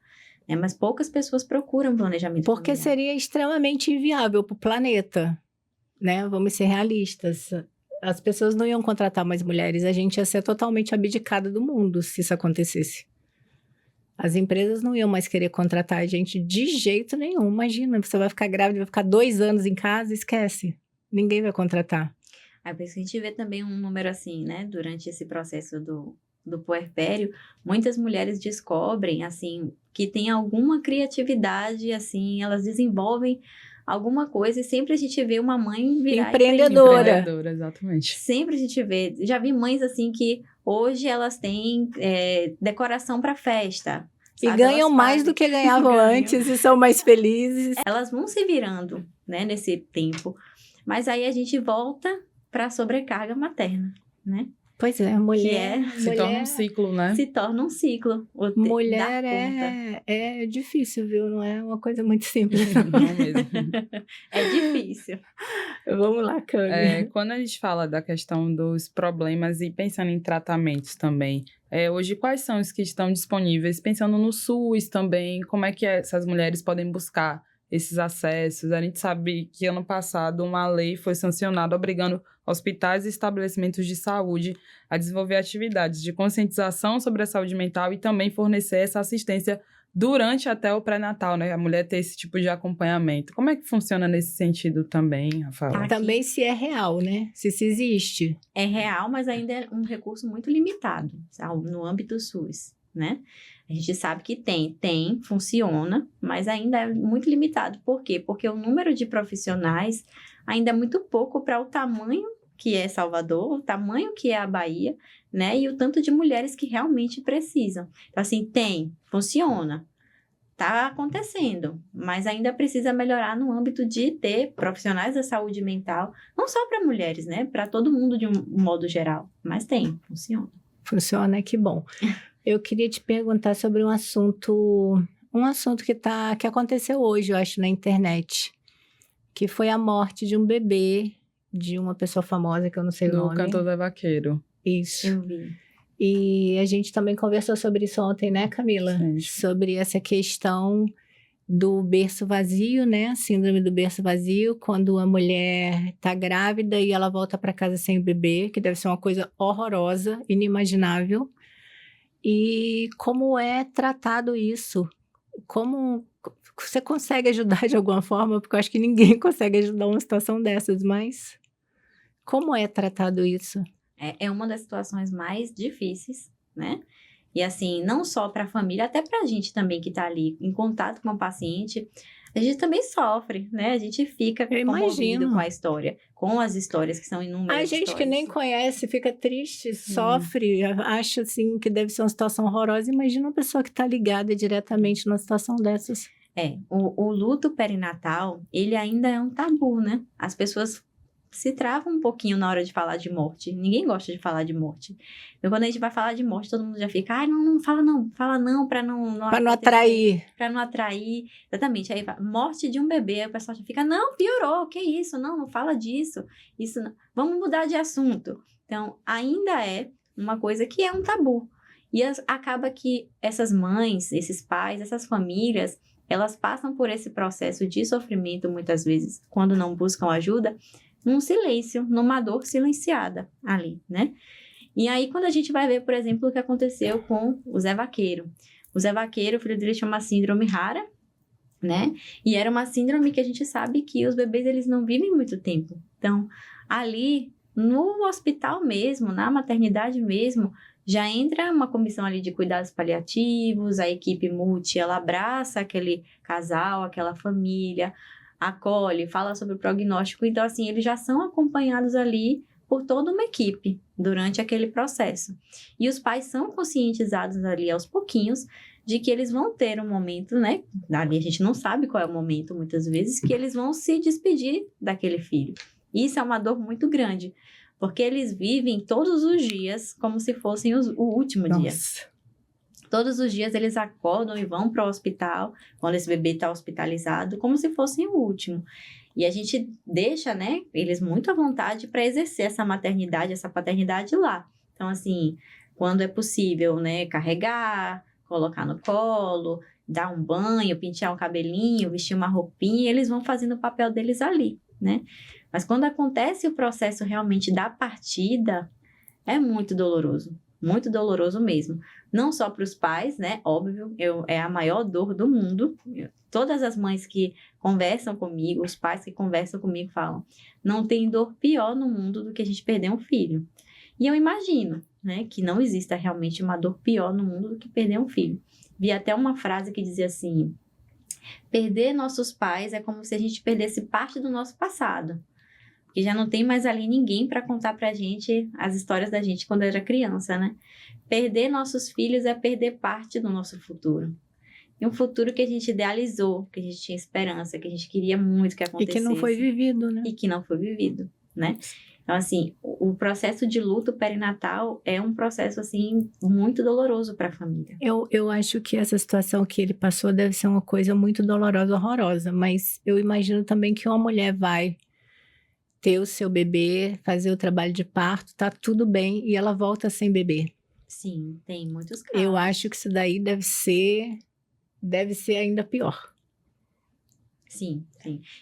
Né? Mas poucas pessoas procuram planejamento familiar. Porque seria extremamente inviável para o planeta. Né? Vamos ser realistas. As pessoas não iam contratar mais mulheres. A gente ia ser totalmente abdicada do mundo se isso acontecesse. As empresas não iam mais querer contratar a gente de jeito nenhum. Imagina, você vai ficar grávida, vai ficar 2 anos em casa, esquece. Ninguém vai contratar. Aí por isso que a gente vê também um número assim, né? Durante esse processo do puerpério, muitas mulheres descobrem, assim, que tem alguma criatividade, assim, elas desenvolvem alguma coisa e sempre a gente vê uma mãe virar empreendedora. Exatamente. Sempre a gente vê. Já vi mães, assim, que hoje elas têm decoração para festa. E ganham mais do que ganhavam antes e são mais felizes. Elas vão se virando, né, nesse tempo. Mas aí a gente volta para a sobrecarga materna, né? Pois é, se torna um ciclo, né? Se torna um ciclo. Mulher é difícil, viu? Não é uma coisa muito simples. Não mesmo. É difícil. Vamos lá, Cami. Quando a gente fala da questão dos problemas e pensando em tratamentos também, hoje quais são os que estão disponíveis? Pensando no SUS também, como é que essas mulheres podem buscar esses acessos? A gente sabe que ano passado uma lei foi sancionada obrigando hospitais e estabelecimentos de saúde a desenvolver atividades de conscientização sobre a saúde mental e também fornecer essa assistência durante até o pré-natal, né? A mulher ter esse tipo de acompanhamento. Como é que funciona nesse sentido também, Rafaela? Aqui- Também se é real, né? Se existe. É real, mas ainda é um recurso muito limitado no âmbito SUS, né? A gente sabe que funciona, mas ainda é muito limitado. Por quê? Porque o número de profissionais ainda é muito pouco para o tamanho que é Salvador, o tamanho que é a Bahia, né? E o tanto de mulheres que realmente precisam. Então, assim, funciona. Está acontecendo, mas ainda precisa melhorar no âmbito de ter profissionais da saúde mental, não só para mulheres, né? Para todo mundo de um modo geral, mas funciona. Funciona, que bom. Eu queria te perguntar sobre um assunto que aconteceu hoje, eu acho, na internet, que foi a morte de um bebê de uma pessoa famosa, que eu não sei o Do nome. cantor Zé Vaqueiro. Isso. Eu vi. E a gente também conversou sobre isso ontem, né, Camila? Sim. Sobre essa questão do berço vazio, né? A síndrome do berço vazio, quando a mulher tá grávida e ela volta para casa sem o bebê, que deve ser uma coisa horrorosa, inimaginável. E como é tratado isso? Como você consegue ajudar de alguma forma? Porque eu acho que ninguém consegue ajudar uma situação dessas, mas como é tratado isso? É uma das situações mais difíceis, né? E assim, não só para a família, até para a gente também que está ali em contato com o paciente, a gente também sofre, né? A gente fica Eu comovido imagino. com a história, com as histórias que são inúmeras. A gente que nem conhece, fica triste, Sim. sofre, acha assim que deve ser uma situação horrorosa. Imagina uma pessoa que está ligada diretamente numa situação dessas. O luto perinatal, ele ainda é um tabu, né? As pessoas se travam um pouquinho na hora de falar de morte. Ninguém gosta de falar de morte. Então, quando a gente vai falar de morte, todo mundo já fica, ai, não fala não, para não Para não acontecer, atrair. para não atrair. Exatamente. Aí, morte de um bebê, aí o pessoal já fica, não, piorou, que isso? Não fala disso. Isso não. Vamos mudar de assunto. Então, ainda é uma coisa que é um tabu. E acaba que essas mães, esses pais, essas famílias, elas passam por esse processo de sofrimento, muitas vezes, quando não buscam ajuda, num silêncio, numa dor silenciada ali, né? E aí, quando a gente vai ver, por exemplo, o que aconteceu com o Zé Vaqueiro. O Zé Vaqueiro, o filho dele chama síndrome rara, né? E era uma síndrome que a gente sabe que os bebês, eles não vivem muito tempo. Então, ali, no hospital mesmo, na maternidade mesmo, já entra uma comissão ali de cuidados paliativos, a equipe multi, ela abraça aquele casal, aquela família, acolhe, fala sobre o prognóstico. Então, assim, eles já são acompanhados ali por toda uma equipe durante aquele processo. E os pais são conscientizados ali aos pouquinhos de que eles vão ter um momento, né? Ali a gente não sabe qual é o momento, muitas vezes, que eles vão se despedir daquele filho. E isso é uma dor muito grande, porque eles vivem todos os dias como se fossem o último dia. Todos os dias eles acordam e vão para o hospital, quando esse bebê está hospitalizado, como se fossem o último. E a gente deixa, né, eles muito à vontade para exercer essa maternidade, essa paternidade lá. Então, assim, quando é possível, né, carregar, colocar no colo, dar um banho, pentear um cabelinho, vestir uma roupinha, eles vão fazendo o papel deles ali, né? Mas quando acontece o processo realmente da partida, é muito doloroso mesmo. Não só para os pais, né? Óbvio, é a maior dor do mundo. Todas as mães que conversam comigo, os pais que conversam comigo falam, não tem dor pior no mundo do que a gente perder um filho. E eu imagino, né, que não exista realmente uma dor pior no mundo do que perder um filho. Vi até uma frase que dizia assim, perder nossos pais é como se a gente perdesse parte do nosso passado. Porque já não tem mais ali ninguém para contar pra gente as histórias da gente quando era criança, né? Perder nossos filhos é perder parte do nosso futuro. E um futuro que a gente idealizou, que a gente tinha esperança, que a gente queria muito que acontecesse. E que não foi vivido, né? E que não foi vivido, né? Então, assim, o processo de luto perinatal é um processo, assim, muito doloroso para a família. Eu acho que essa situação que ele passou deve ser uma coisa muito dolorosa, horrorosa. Mas eu imagino também que uma mulher vai ter o seu bebê, fazer o trabalho de parto, tá tudo bem, e ela volta sem bebê. Sim, tem muitos casos. Eu acho que isso daí deve ser ainda pior. Sim.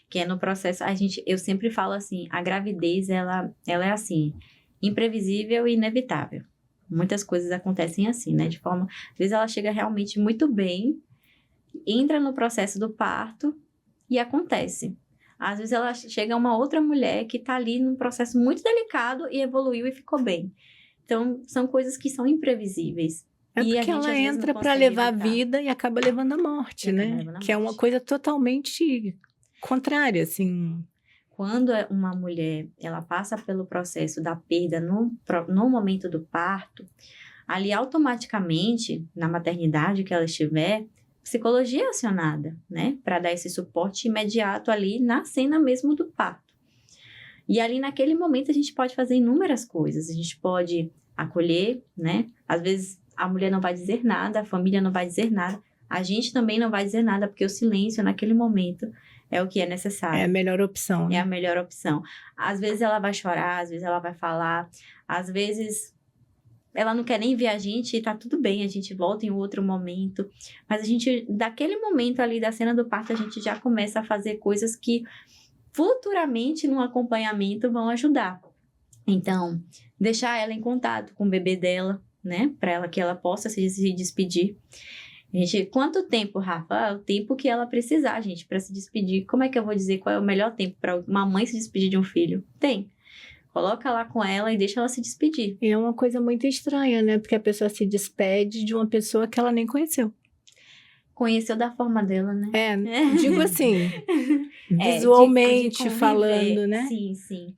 Que é no processo, eu sempre falo assim, a gravidez, ela é assim, imprevisível e inevitável. Muitas coisas acontecem assim, né? De forma, às vezes ela chega realmente muito bem, entra no processo do parto e acontece. Às vezes ela chega uma outra mulher que está ali num processo muito delicado e evoluiu e ficou bem. Então, são coisas que são imprevisíveis. É E a porque gente, às ela vezes, não entra para consegue levar a evitar. vida e acaba levando a morte, E acaba né? levando a Que é uma morte. coisa totalmente contrária, assim. Quando uma mulher ela passa pelo processo da perda no momento do parto, ali automaticamente, na maternidade que ela estiver, psicologia é acionada, né? Para dar esse suporte imediato ali na cena mesmo do parto. E ali naquele momento a gente pode fazer inúmeras coisas. A gente pode acolher, né? Às vezes a mulher não vai dizer nada, a família não vai dizer nada, a gente também não vai dizer nada, porque o silêncio naquele momento é o que é necessário. É a melhor opção, É né? a melhor opção. Às vezes ela vai chorar, às vezes ela vai falar, às vezes ela não quer nem ver a gente e tá tudo bem, a gente volta em outro momento. Mas a gente, daquele momento ali da cena do parto, a gente já começa a fazer coisas que futuramente no acompanhamento vão ajudar. Então, deixar ela em contato com o bebê dela, né? Para ela que ela possa se despedir. Gente, quanto tempo, Rafa? O tempo que ela precisar, gente, para se despedir. Como é que eu vou dizer qual é o melhor tempo para uma mãe se despedir de um filho? Tem. Coloca lá com ela e deixa ela se despedir. E é uma coisa muito estranha, né? Porque a pessoa se despede de uma pessoa que ela nem conheceu. Conheceu da forma dela, né? Digo assim, É, visualmente conviver. falando, né? Sim, sim.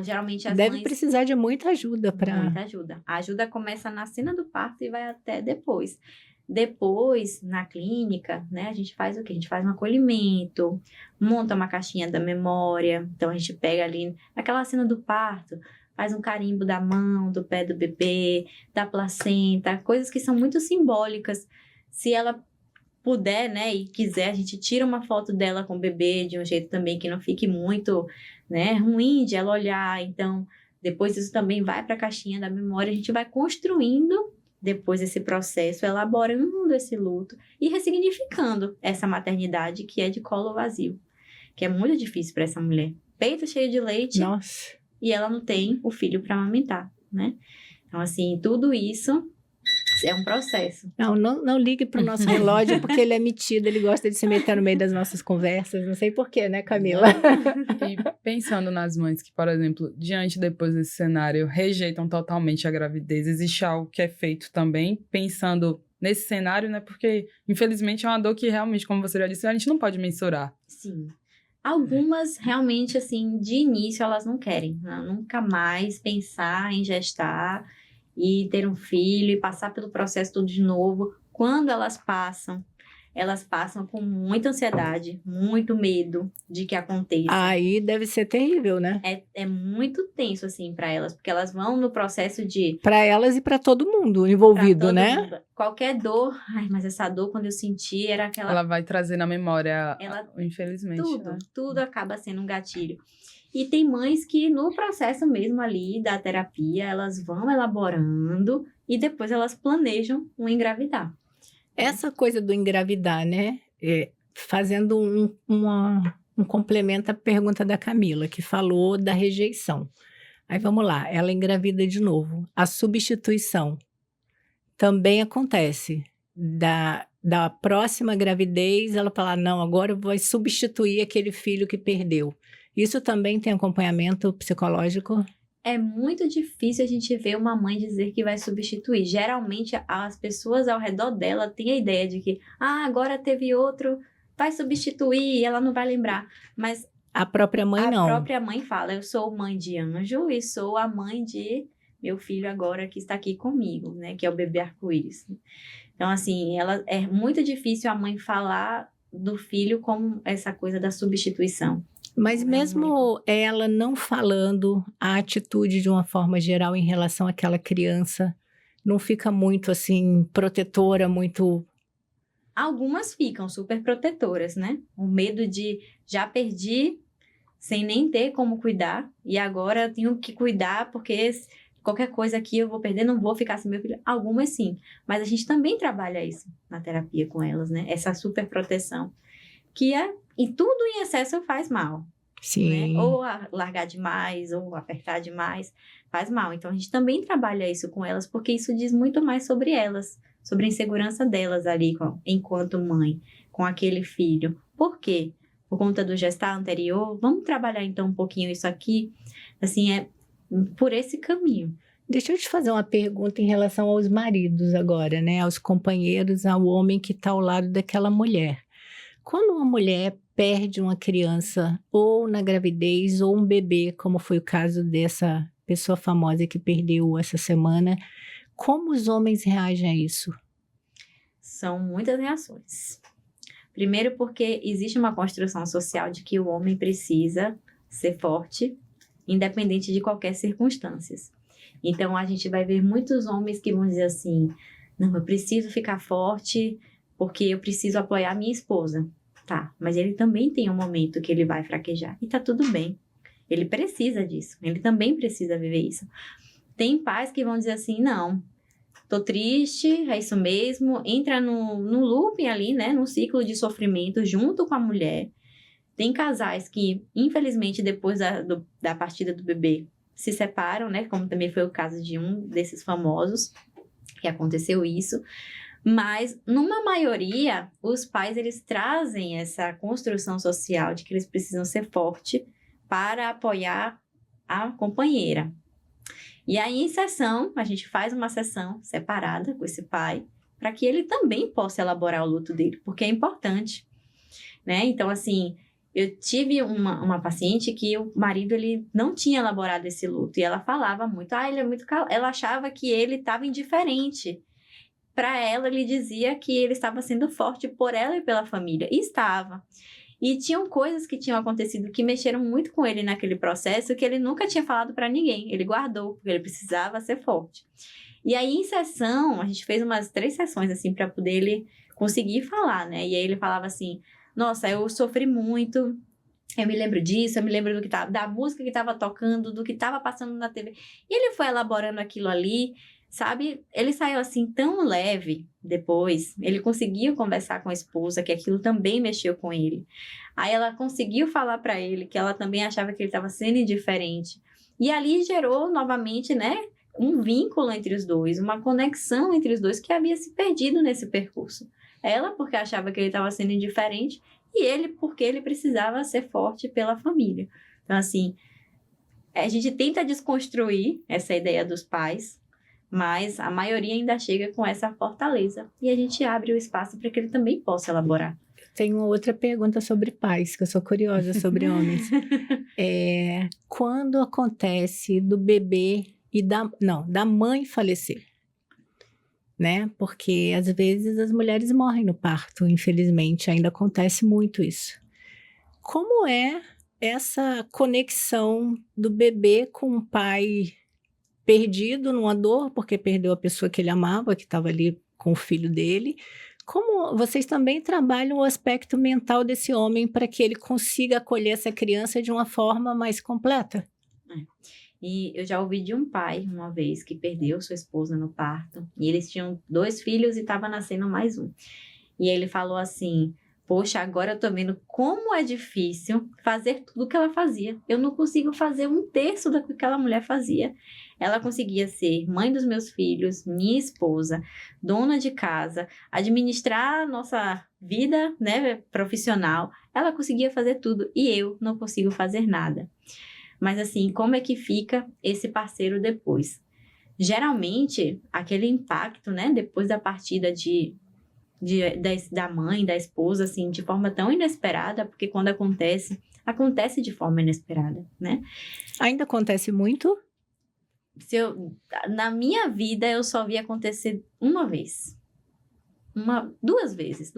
Geralmente as Deve mães... precisar de muita ajuda para. Muita ajuda. A ajuda começa na cena do parto e vai até depois. Depois, na clínica, né, a gente faz o quê? A gente faz um acolhimento, monta uma caixinha da memória. Então, a gente pega ali, naquela cena do parto, faz um carimbo da mão, do pé do bebê, da placenta, coisas que são muito simbólicas. Se ela puder, né, e quiser, a gente tira uma foto dela com o bebê de um jeito também que não fique muito, né, ruim de ela olhar. Então, depois isso também vai para a caixinha da memória, a gente vai construindo depois desse processo, elaborando esse luto e ressignificando essa maternidade que é de colo vazio, que é muito difícil para essa mulher. Peito cheio de leite. Nossa. E ela não tem o filho para amamentar, né? Então, assim, tudo isso é um processo. Não ligue pro nosso relógio, porque ele é metido, ele gosta de se meter no meio das nossas conversas. Não sei porquê, né, Camila? E pensando nas mães que, por exemplo, depois desse cenário, rejeitam totalmente a gravidez, existe algo que é feito também, pensando nesse cenário, né? Porque, infelizmente, é uma dor que realmente, como você já disse, a gente não pode mensurar. Sim. Algumas, realmente, assim, de início, elas não querem. Nunca mais pensar em gestar e ter um filho e passar pelo processo tudo de novo. Quando elas passam com muita ansiedade, muito medo de que aconteça. Aí deve ser terrível, né? É muito tenso, assim, para elas, porque elas vão no processo de... Para elas e para todo mundo envolvido, pra todo né? mundo. Qualquer dor, mas essa dor, quando eu senti, era aquela... Ela vai trazer na memória, infelizmente. Tudo, né? tudo acaba sendo um gatilho. E tem mães que no processo mesmo ali da terapia, elas vão elaborando e depois elas planejam um engravidar. Essa coisa do engravidar, né? Fazendo um complemento à pergunta da Camila, que falou da rejeição. Aí vamos lá, ela engravida de novo. A substituição também acontece. Da próxima gravidez, ela fala, não, agora vai substituir aquele filho que perdeu. Isso também tem acompanhamento psicológico? É muito difícil a gente ver uma mãe dizer que vai substituir. Geralmente, as pessoas ao redor dela têm a ideia de que, agora teve outro, vai substituir, ela não vai lembrar. Mas a própria mãe a não. A própria mãe fala, eu sou mãe de anjo e sou a mãe de meu filho agora que está aqui comigo, né? Que é o bebê arco-íris. Então, assim, é muito difícil a mãe falar do filho como essa coisa da substituição. Mas mesmo ela não falando a atitude de uma forma geral em relação àquela criança, não fica muito, assim, protetora, muito... Algumas ficam super protetoras, né? O medo de, já perdi sem nem ter como cuidar, e agora eu tenho que cuidar porque qualquer coisa aqui eu vou perder, não vou ficar sem meu filho. Algumas sim, mas a gente também trabalha isso na terapia com elas, né? Essa super proteção, que e tudo em excesso faz mal. Sim. Né? Ou largar demais, ou apertar demais, faz mal. Então, a gente também trabalha isso com elas, porque isso diz muito mais sobre elas, sobre a insegurança delas ali, enquanto mãe, com aquele filho. Por quê? Por conta do gestar anterior? Vamos trabalhar então um pouquinho isso aqui, assim, é por esse caminho. Deixa eu te fazer uma pergunta em relação aos maridos agora, né? Aos companheiros, ao homem que está ao lado daquela mulher. Quando uma mulher perde uma criança, ou na gravidez, ou um bebê, como foi o caso dessa pessoa famosa que perdeu essa semana, como os homens reagem a isso? São muitas reações. Primeiro porque existe uma construção social de que o homem precisa ser forte, independente de qualquer circunstância. Então, a gente vai ver muitos homens que vão dizer assim, não, eu preciso ficar forte porque eu preciso apoiar minha esposa. Tá, mas ele também tem um momento que ele vai fraquejar. E tá tudo bem. Ele precisa disso. Ele também precisa viver isso. Tem pais que vão dizer assim, não, tô triste, é isso mesmo. Entra no looping ali, né? No ciclo de sofrimento junto com a mulher. Tem casais que, infelizmente, depois da partida do bebê, se separam, né? Como também foi o caso de um desses famosos, que aconteceu isso. Mas, numa maioria, os pais, eles trazem essa construção social de que eles precisam ser fortes para apoiar a companheira. E aí, em sessão, a gente faz uma sessão separada com esse pai, para que ele também possa elaborar o luto dele, porque é importante, né? Então, assim, eu tive uma paciente que o marido, ele não tinha elaborado esse luto, e ela falava muito, ele é muito ela achava que ele estava indiferente. Para ela, ele dizia que ele estava sendo forte por ela e pela família. E estava. E tinham coisas que tinham acontecido que mexeram muito com ele naquele processo que ele nunca tinha falado para ninguém. Ele guardou, porque ele precisava ser forte. E aí, em sessão, a gente fez umas 3 sessões, assim, para poder ele conseguir falar, né? E aí ele falava assim, nossa, eu sofri muito, eu me lembro disso, eu me lembro da música que estava tocando, do que estava passando na TV. E ele foi elaborando aquilo ali, sabe? Ele saiu assim tão leve depois. Ele conseguiu conversar com a esposa, que aquilo também mexeu com ele. Aí ela conseguiu falar para ele que ela também achava que ele estava sendo indiferente. E ali gerou novamente, né, um vínculo entre os dois, uma conexão entre os dois que havia se perdido nesse percurso. Ela porque achava que ele estava sendo indiferente e ele porque ele precisava ser forte pela família. Então, assim, a gente tenta desconstruir essa ideia dos pais, mas a maioria ainda chega com essa fortaleza. E a gente abre o espaço para que ele também possa elaborar. Tenho uma outra pergunta sobre pais, que eu sou curiosa sobre homens. Quando acontece do bebê e da mãe falecer, né? Porque às vezes as mulheres morrem no parto, infelizmente, ainda acontece muito isso. Como é essa conexão do bebê com o pai perdido numa dor, porque perdeu a pessoa que ele amava, que estava ali com o filho dele? Como vocês também trabalham o aspecto mental desse homem para que ele consiga acolher essa criança de uma forma mais completa? E eu já ouvi de um pai, uma vez, que perdeu sua esposa no parto. E eles tinham 2 filhos e estava nascendo mais um. E ele falou assim, poxa, agora eu tô vendo como é difícil fazer tudo o que ela fazia. Eu não consigo fazer 1/3 do que aquela mulher fazia. Ela conseguia ser mãe dos meus filhos, minha esposa, dona de casa, administrar a nossa vida, né, profissional. Ela conseguia fazer tudo e eu não consigo fazer nada. Mas assim, como é que fica esse parceiro depois? Geralmente, aquele impacto, né, depois da partida da mãe, da esposa, assim, de forma tão inesperada, porque quando acontece de forma inesperada, né? Ainda acontece muito? Na minha vida, eu só vi acontecer uma vez. 2 vezes.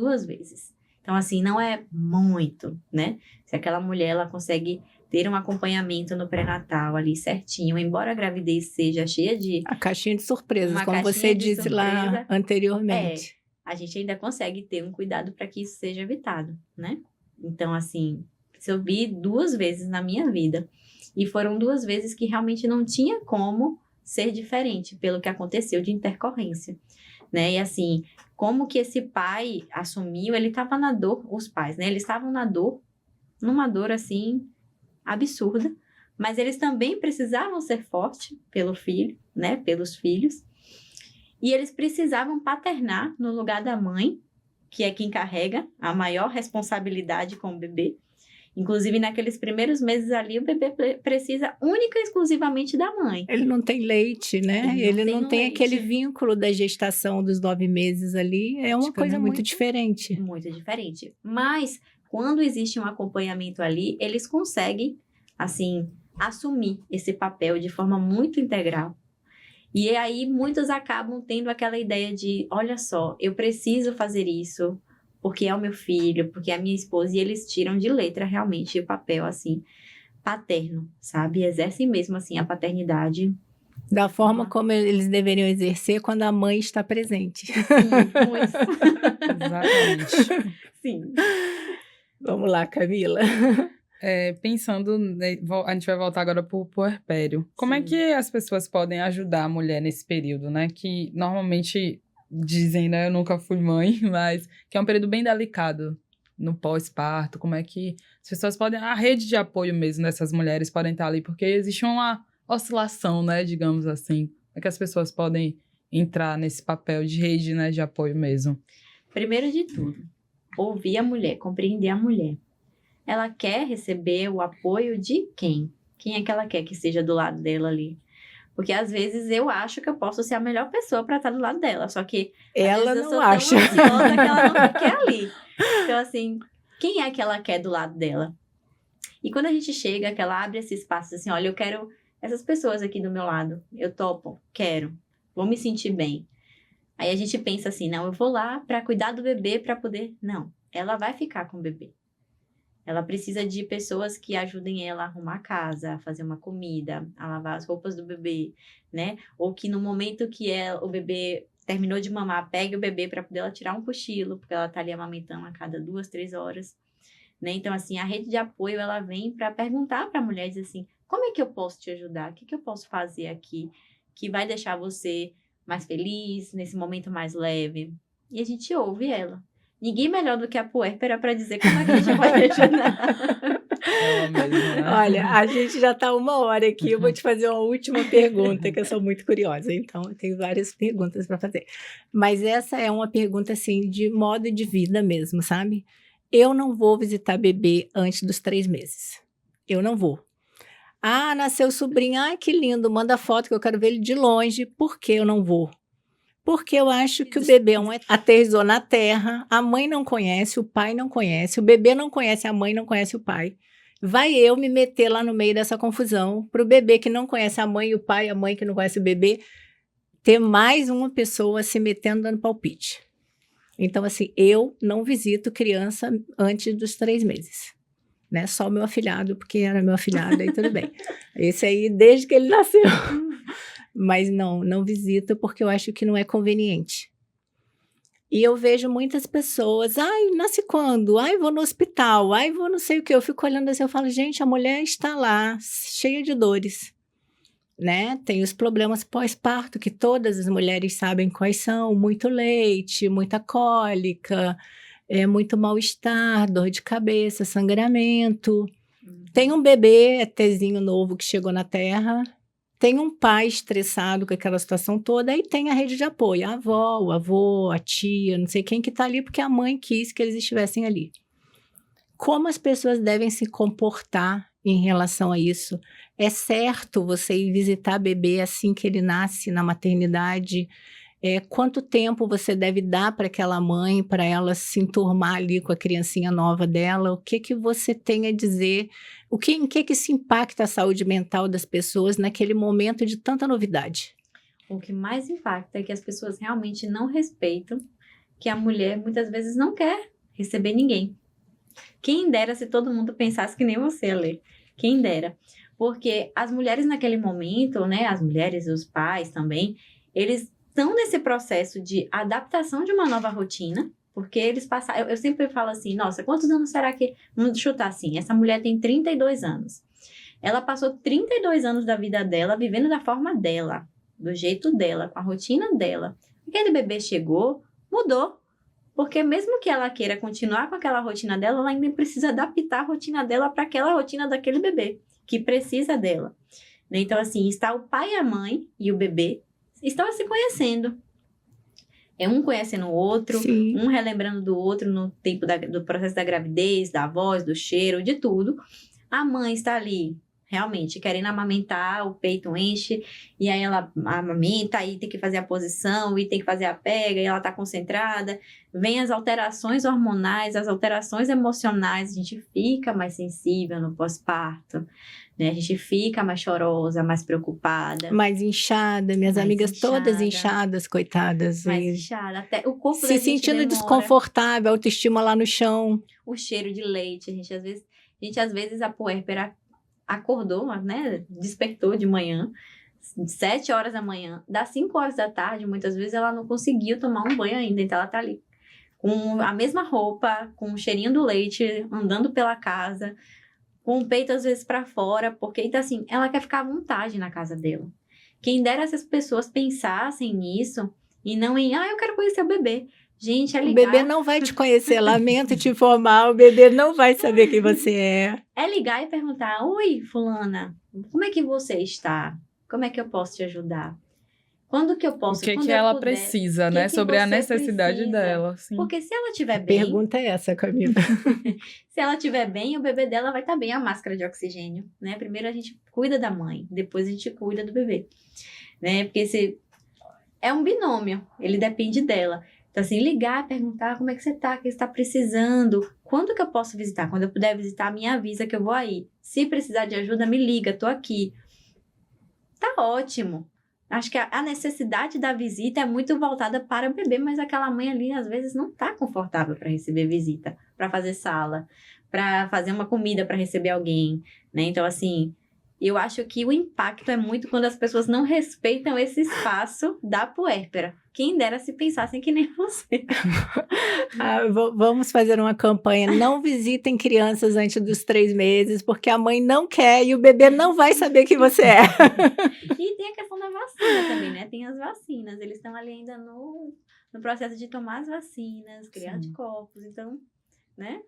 Então, assim, não é muito, né? Se aquela mulher, ela consegue ter um acompanhamento no pré-natal ali certinho, embora a gravidez seja cheia de... A caixinha de surpresas, como você disse lá anteriormente. A gente ainda consegue ter um cuidado para que isso seja evitado, né? Então, assim, se eu vi 2 vezes na minha vida, e foram 2 vezes que realmente não tinha como ser diferente pelo que aconteceu de intercorrência, né? E assim, como que esse pai assumiu, ele estava na dor, os pais, né? Eles estavam na dor, numa dor assim, absurda, mas eles também precisavam ser fortes pelo filho, né? Pelos filhos. e eles precisavam paternar no lugar da mãe, que é quem carrega a maior responsabilidade com o bebê. Inclusive, naqueles primeiros meses ali, o bebê precisa única e exclusivamente da mãe. Ele não tem leite, né? Ele não tem leite. aquele vínculo da gestação dos 9 meses ali. É uma coisa muito diferente. Muito diferente. Mas, quando existe um acompanhamento ali, eles conseguem, assim, assumir esse papel de forma muito integral. E aí, muitos acabam tendo aquela ideia de, olha só, eu preciso fazer isso porque é o meu filho, porque é a minha esposa, e eles tiram de letra realmente o papel, assim, paterno, sabe? Exercem mesmo, assim, a paternidade. Da forma como eles deveriam exercer quando a mãe está presente. Sim, muito. Exatamente. Sim. Vamos lá, Camila. Pensando, a gente vai voltar agora para o puerpério. Como é que as pessoas podem ajudar a mulher nesse período, né? Que normalmente dizem, né? Eu nunca fui mãe, mas que é um período bem delicado no pós-parto. Como é que as pessoas podem... A rede de apoio mesmo dessas mulheres podem estar ali, porque existe uma oscilação, né? Digamos assim. Como é que as pessoas podem entrar nesse papel de rede, né? De apoio mesmo? Primeiro de tudo, ouvir a mulher, compreender a mulher. Ela quer receber o apoio de quem? Quem é que ela quer que esteja do lado dela ali? Porque às vezes eu acho que eu posso ser a melhor pessoa para estar do lado dela, só que ela às vezes não eu acha. sou tão ansiosa que ela não me quer ali. Então assim, quem é que ela quer do lado dela? E quando a gente chega, que ela abre esse espaço assim, olha, eu quero essas pessoas aqui do meu lado, eu topo, quero, vou me sentir bem. Aí a gente pensa assim, não, eu vou lá para cuidar do bebê para poder... Não, ela vai ficar com o bebê. Ela precisa de pessoas que ajudem ela a arrumar a casa, a fazer uma comida, a lavar as roupas do bebê, né? Ou que no momento que o bebê terminou de mamar, pegue o bebê para poder ela tirar um cochilo, porque ela tá ali amamentando a cada 2, 3 horas, né? Então, assim, a rede de apoio, ela vem para perguntar para a mulher, dizer assim, como é que eu posso te ajudar? O que eu posso fazer aqui que vai deixar você mais feliz, nesse momento mais leve? E a gente ouve ela. Ninguém melhor do que a puérpera para dizer como é que a gente pode ajudar. Ela mesma, né? Olha, a gente já está 1 hora aqui, eu vou te fazer uma última pergunta, que eu sou muito curiosa, então eu tenho várias perguntas para fazer. Mas essa é uma pergunta, assim, de modo de vida mesmo, sabe? Eu não vou visitar bebê antes dos 3 meses. Eu não vou. Ah, nasceu sobrinho, ai que lindo, manda foto que eu quero ver ele de longe. Por que eu não vou? Porque eu acho que o bebê aterrissou na terra, a mãe não conhece, o pai não conhece, o bebê não conhece, a mãe não conhece o pai. Vai eu me meter lá no meio dessa confusão, para o bebê que não conhece a mãe e o pai, a mãe que não conhece o bebê, ter mais uma pessoa se metendo dando palpite. Então, assim, eu não visito criança antes dos 3 meses. Né? Só o meu afilhado, porque era meu afilhado, aí tudo bem. Esse aí, desde que ele nasceu. Mas não visito porque eu acho que não é conveniente. E eu vejo muitas pessoas, ai, nasce quando? Ai, vou no hospital, ai, vou não sei o quê. Eu fico olhando assim, eu falo, gente, a mulher está lá, cheia de dores, né? Tem os problemas pós-parto, que todas as mulheres sabem quais são, muito leite, muita cólica, muito mal-estar, dor de cabeça, sangramento. Tem um bebê, ETzinho novo que chegou na Terra, tem um pai estressado com aquela situação toda, e tem a rede de apoio, a avó, o avô, a tia, não sei quem que está ali, porque a mãe quis que eles estivessem ali. Como as pessoas devem se comportar em relação a isso? É certo você ir visitar bebê assim que ele nasce na maternidade? Quanto tempo você deve dar para aquela mãe, para ela se enturmar ali com a criancinha nova dela? O que você tem a dizer? Em que isso impacta a saúde mental das pessoas naquele momento de tanta novidade? O que mais impacta é que as pessoas realmente não respeitam, que a mulher muitas vezes não quer receber ninguém. Quem dera se todo mundo pensasse que nem você, Alê. Quem dera. Porque as mulheres naquele momento, né, as mulheres e os pais também, eles estão nesse processo de adaptação de uma nova rotina, porque eles passaram... Eu sempre falo assim, nossa, quantos anos será que... Vamos chutar assim, essa mulher tem 32 anos. Ela passou 32 anos da vida dela vivendo da forma dela, do jeito dela, com a rotina dela. Aquele bebê chegou, mudou. Porque mesmo que ela queira continuar com aquela rotina dela, ela ainda precisa adaptar a rotina dela para aquela rotina daquele bebê, que precisa dela. Então, assim, está o pai, a mãe e o bebê estão se conhecendo. É um conhecendo o outro, Sim. um relembrando do outro no tempo do processo da gravidez, da voz, do cheiro, de tudo. A mãe está ali, realmente, querendo amamentar, o peito enche, e aí ela amamenta, aí tem que fazer a posição, e tem que fazer a pega, e ela está concentrada. Vem as alterações hormonais, as alterações emocionais, a gente fica mais sensível no pós-parto, né? A gente fica mais chorosa, mais preocupada. Mais inchada, minhas Mais amigas todas inchada. inchadas, coitadas. Mais e inchada, até o corpo da se gente sentindo demora. desconfortável, autoestima lá no chão. O cheiro de leite, às vezes a puérpera acordou, né, despertou de manhã, 7 horas da manhã, das 5 horas da tarde, muitas vezes ela não conseguiu tomar um banho ainda, então ela tá ali com a mesma roupa, com o cheirinho do leite, andando pela casa, com o peito às vezes para fora, porque então assim, ela quer ficar à vontade na casa dela. Quem dera essas pessoas pensassem nisso e não em, eu quero conhecer o bebê. Gente, é O ligar. bebê não vai te conhecer, lamento te informar, o bebê não vai saber quem você é. É ligar e perguntar, oi, fulana, como é que você está? Como é que eu posso te ajudar? Quando que eu posso? O que Quando que eu ela puder, precisa, o né? que Sobre a você necessidade precisa? dela. Sim. Porque se ela estiver A bem, pergunta é essa, Camila. se ela estiver bem, o bebê dela vai estar bem, a máscara de oxigênio, né? Primeiro a gente cuida da mãe, depois a gente cuida do bebê, né? Porque é um binômio, ele depende dela. Então, assim, ligar, perguntar como é que você tá, o que você tá precisando, quando que eu posso visitar? Quando eu puder visitar, me avisa que eu vou aí. Se precisar de ajuda, me liga, tô aqui. Tá ótimo. Acho que a necessidade da visita é muito voltada para o bebê, mas aquela mãe ali, às vezes, não tá confortável para receber visita, para fazer sala, para fazer uma comida para receber alguém, né? Então, assim, eu acho que o impacto é muito quando as pessoas não respeitam esse espaço da puérpera. Quem dera se pensassem que nem você. Vamos fazer uma campanha. Não visitem crianças antes dos 3 meses, porque a mãe não quer e o bebê não vai saber quem você é. E tem a questão da vacina também, né? Tem as vacinas. Eles estão ali ainda no processo de tomar as vacinas, criar anticorpos. Então, né?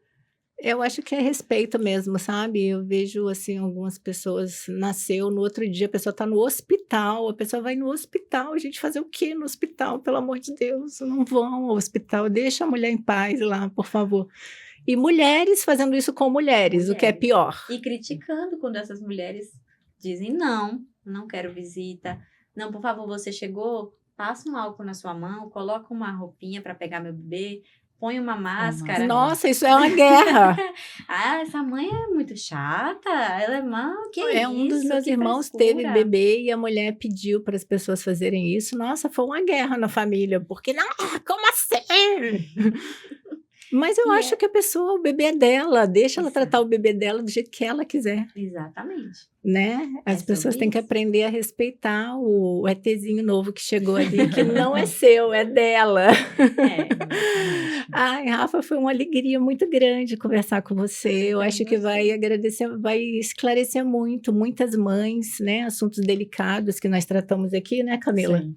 Eu acho que é respeito mesmo, sabe? Eu vejo, assim, algumas pessoas nasceu, no outro dia a pessoa tá no hospital, a pessoa vai no hospital, a gente fazer o quê no hospital? Pelo amor de Deus, não vão ao hospital, deixa a mulher em paz lá, por favor. E mulheres fazendo isso com mulheres, o que é pior. E criticando quando essas mulheres dizem, não quero visita, não, por favor, você chegou, passa um álcool na sua mão, coloca uma roupinha para pegar meu bebê, põe uma máscara. Nossa, isso é uma guerra. Essa mãe é muito chata, ela é mal, que isso? É, um dos meus que irmãos frescura. teve bebê e a mulher pediu para as pessoas fazerem isso. Nossa, foi uma guerra na família, porque não, como assim? Mas eu acho que a pessoa, o bebê é dela, deixa ela tratar o bebê dela do jeito que ela quiser. Exatamente. Né? As pessoas têm que isso. aprender a respeitar o ETzinho novo que chegou ali, que não é seu, é dela. Exatamente. Ai, Rafa, foi uma alegria muito grande conversar com você. Eu acho que vai esclarecer muitas mães, né? Assuntos delicados que nós tratamos aqui, né, Camila? Sim.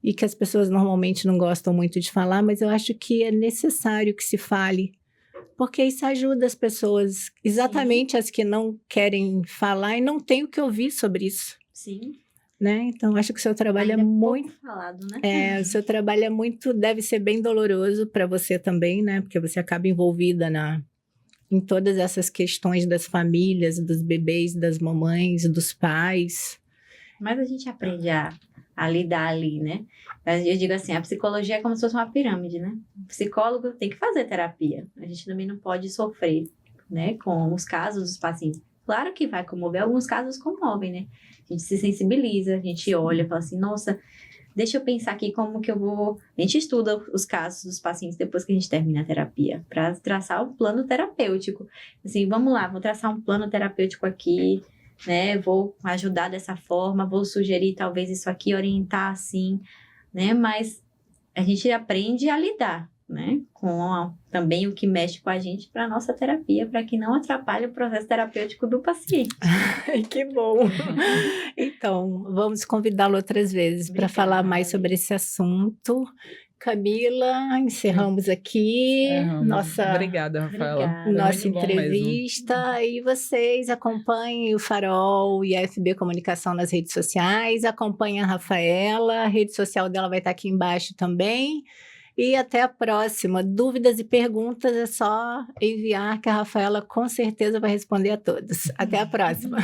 E que as pessoas normalmente não gostam muito de falar, mas eu acho que é necessário que se fale, porque isso ajuda as pessoas, exatamente as que não querem falar e não têm o que ouvir sobre isso. Sim. Né? Então, acho que o seu trabalho ainda é muito... pouco falado, né? O seu trabalho é muito... Deve ser bem doloroso para você também, né? Porque você acaba envolvida em todas essas questões das famílias, dos bebês, das mamães, dos pais. Mas a gente aprende a lidar ali, né? Eu digo assim, a psicologia é como se fosse uma pirâmide, né? O psicólogo tem que fazer terapia. A gente também não pode sofrer, né? Com os casos dos pacientes. Claro que vai comover, alguns casos comovem, né? A gente se sensibiliza, a gente olha, fala assim, nossa, deixa eu pensar aqui como que eu vou... A gente estuda os casos dos pacientes depois que a gente termina a terapia, para traçar o plano terapêutico. Assim, vamos lá, vou traçar um plano terapêutico aqui, né? Vou ajudar dessa forma, vou sugerir talvez isso aqui, orientar assim, né? Mas a gente aprende a lidar, né? Com também o que mexe com a gente para nossa terapia, para que não atrapalhe o processo terapêutico do paciente. Que bom! Então, vamos convidá-lo outras vezes para falar mais sobre esse assunto, Camila, encerramos aqui nossa Obrigada, Rafaela. Obrigada. Foi nossa muito bom mesmo. entrevista. E vocês acompanhem o Farol e a FB Comunicação nas redes sociais. Acompanhem a Rafaela, a rede social dela vai estar aqui embaixo também. E até a próxima. Dúvidas e perguntas é só enviar, que a Rafaela com certeza vai responder a todos. Até a próxima.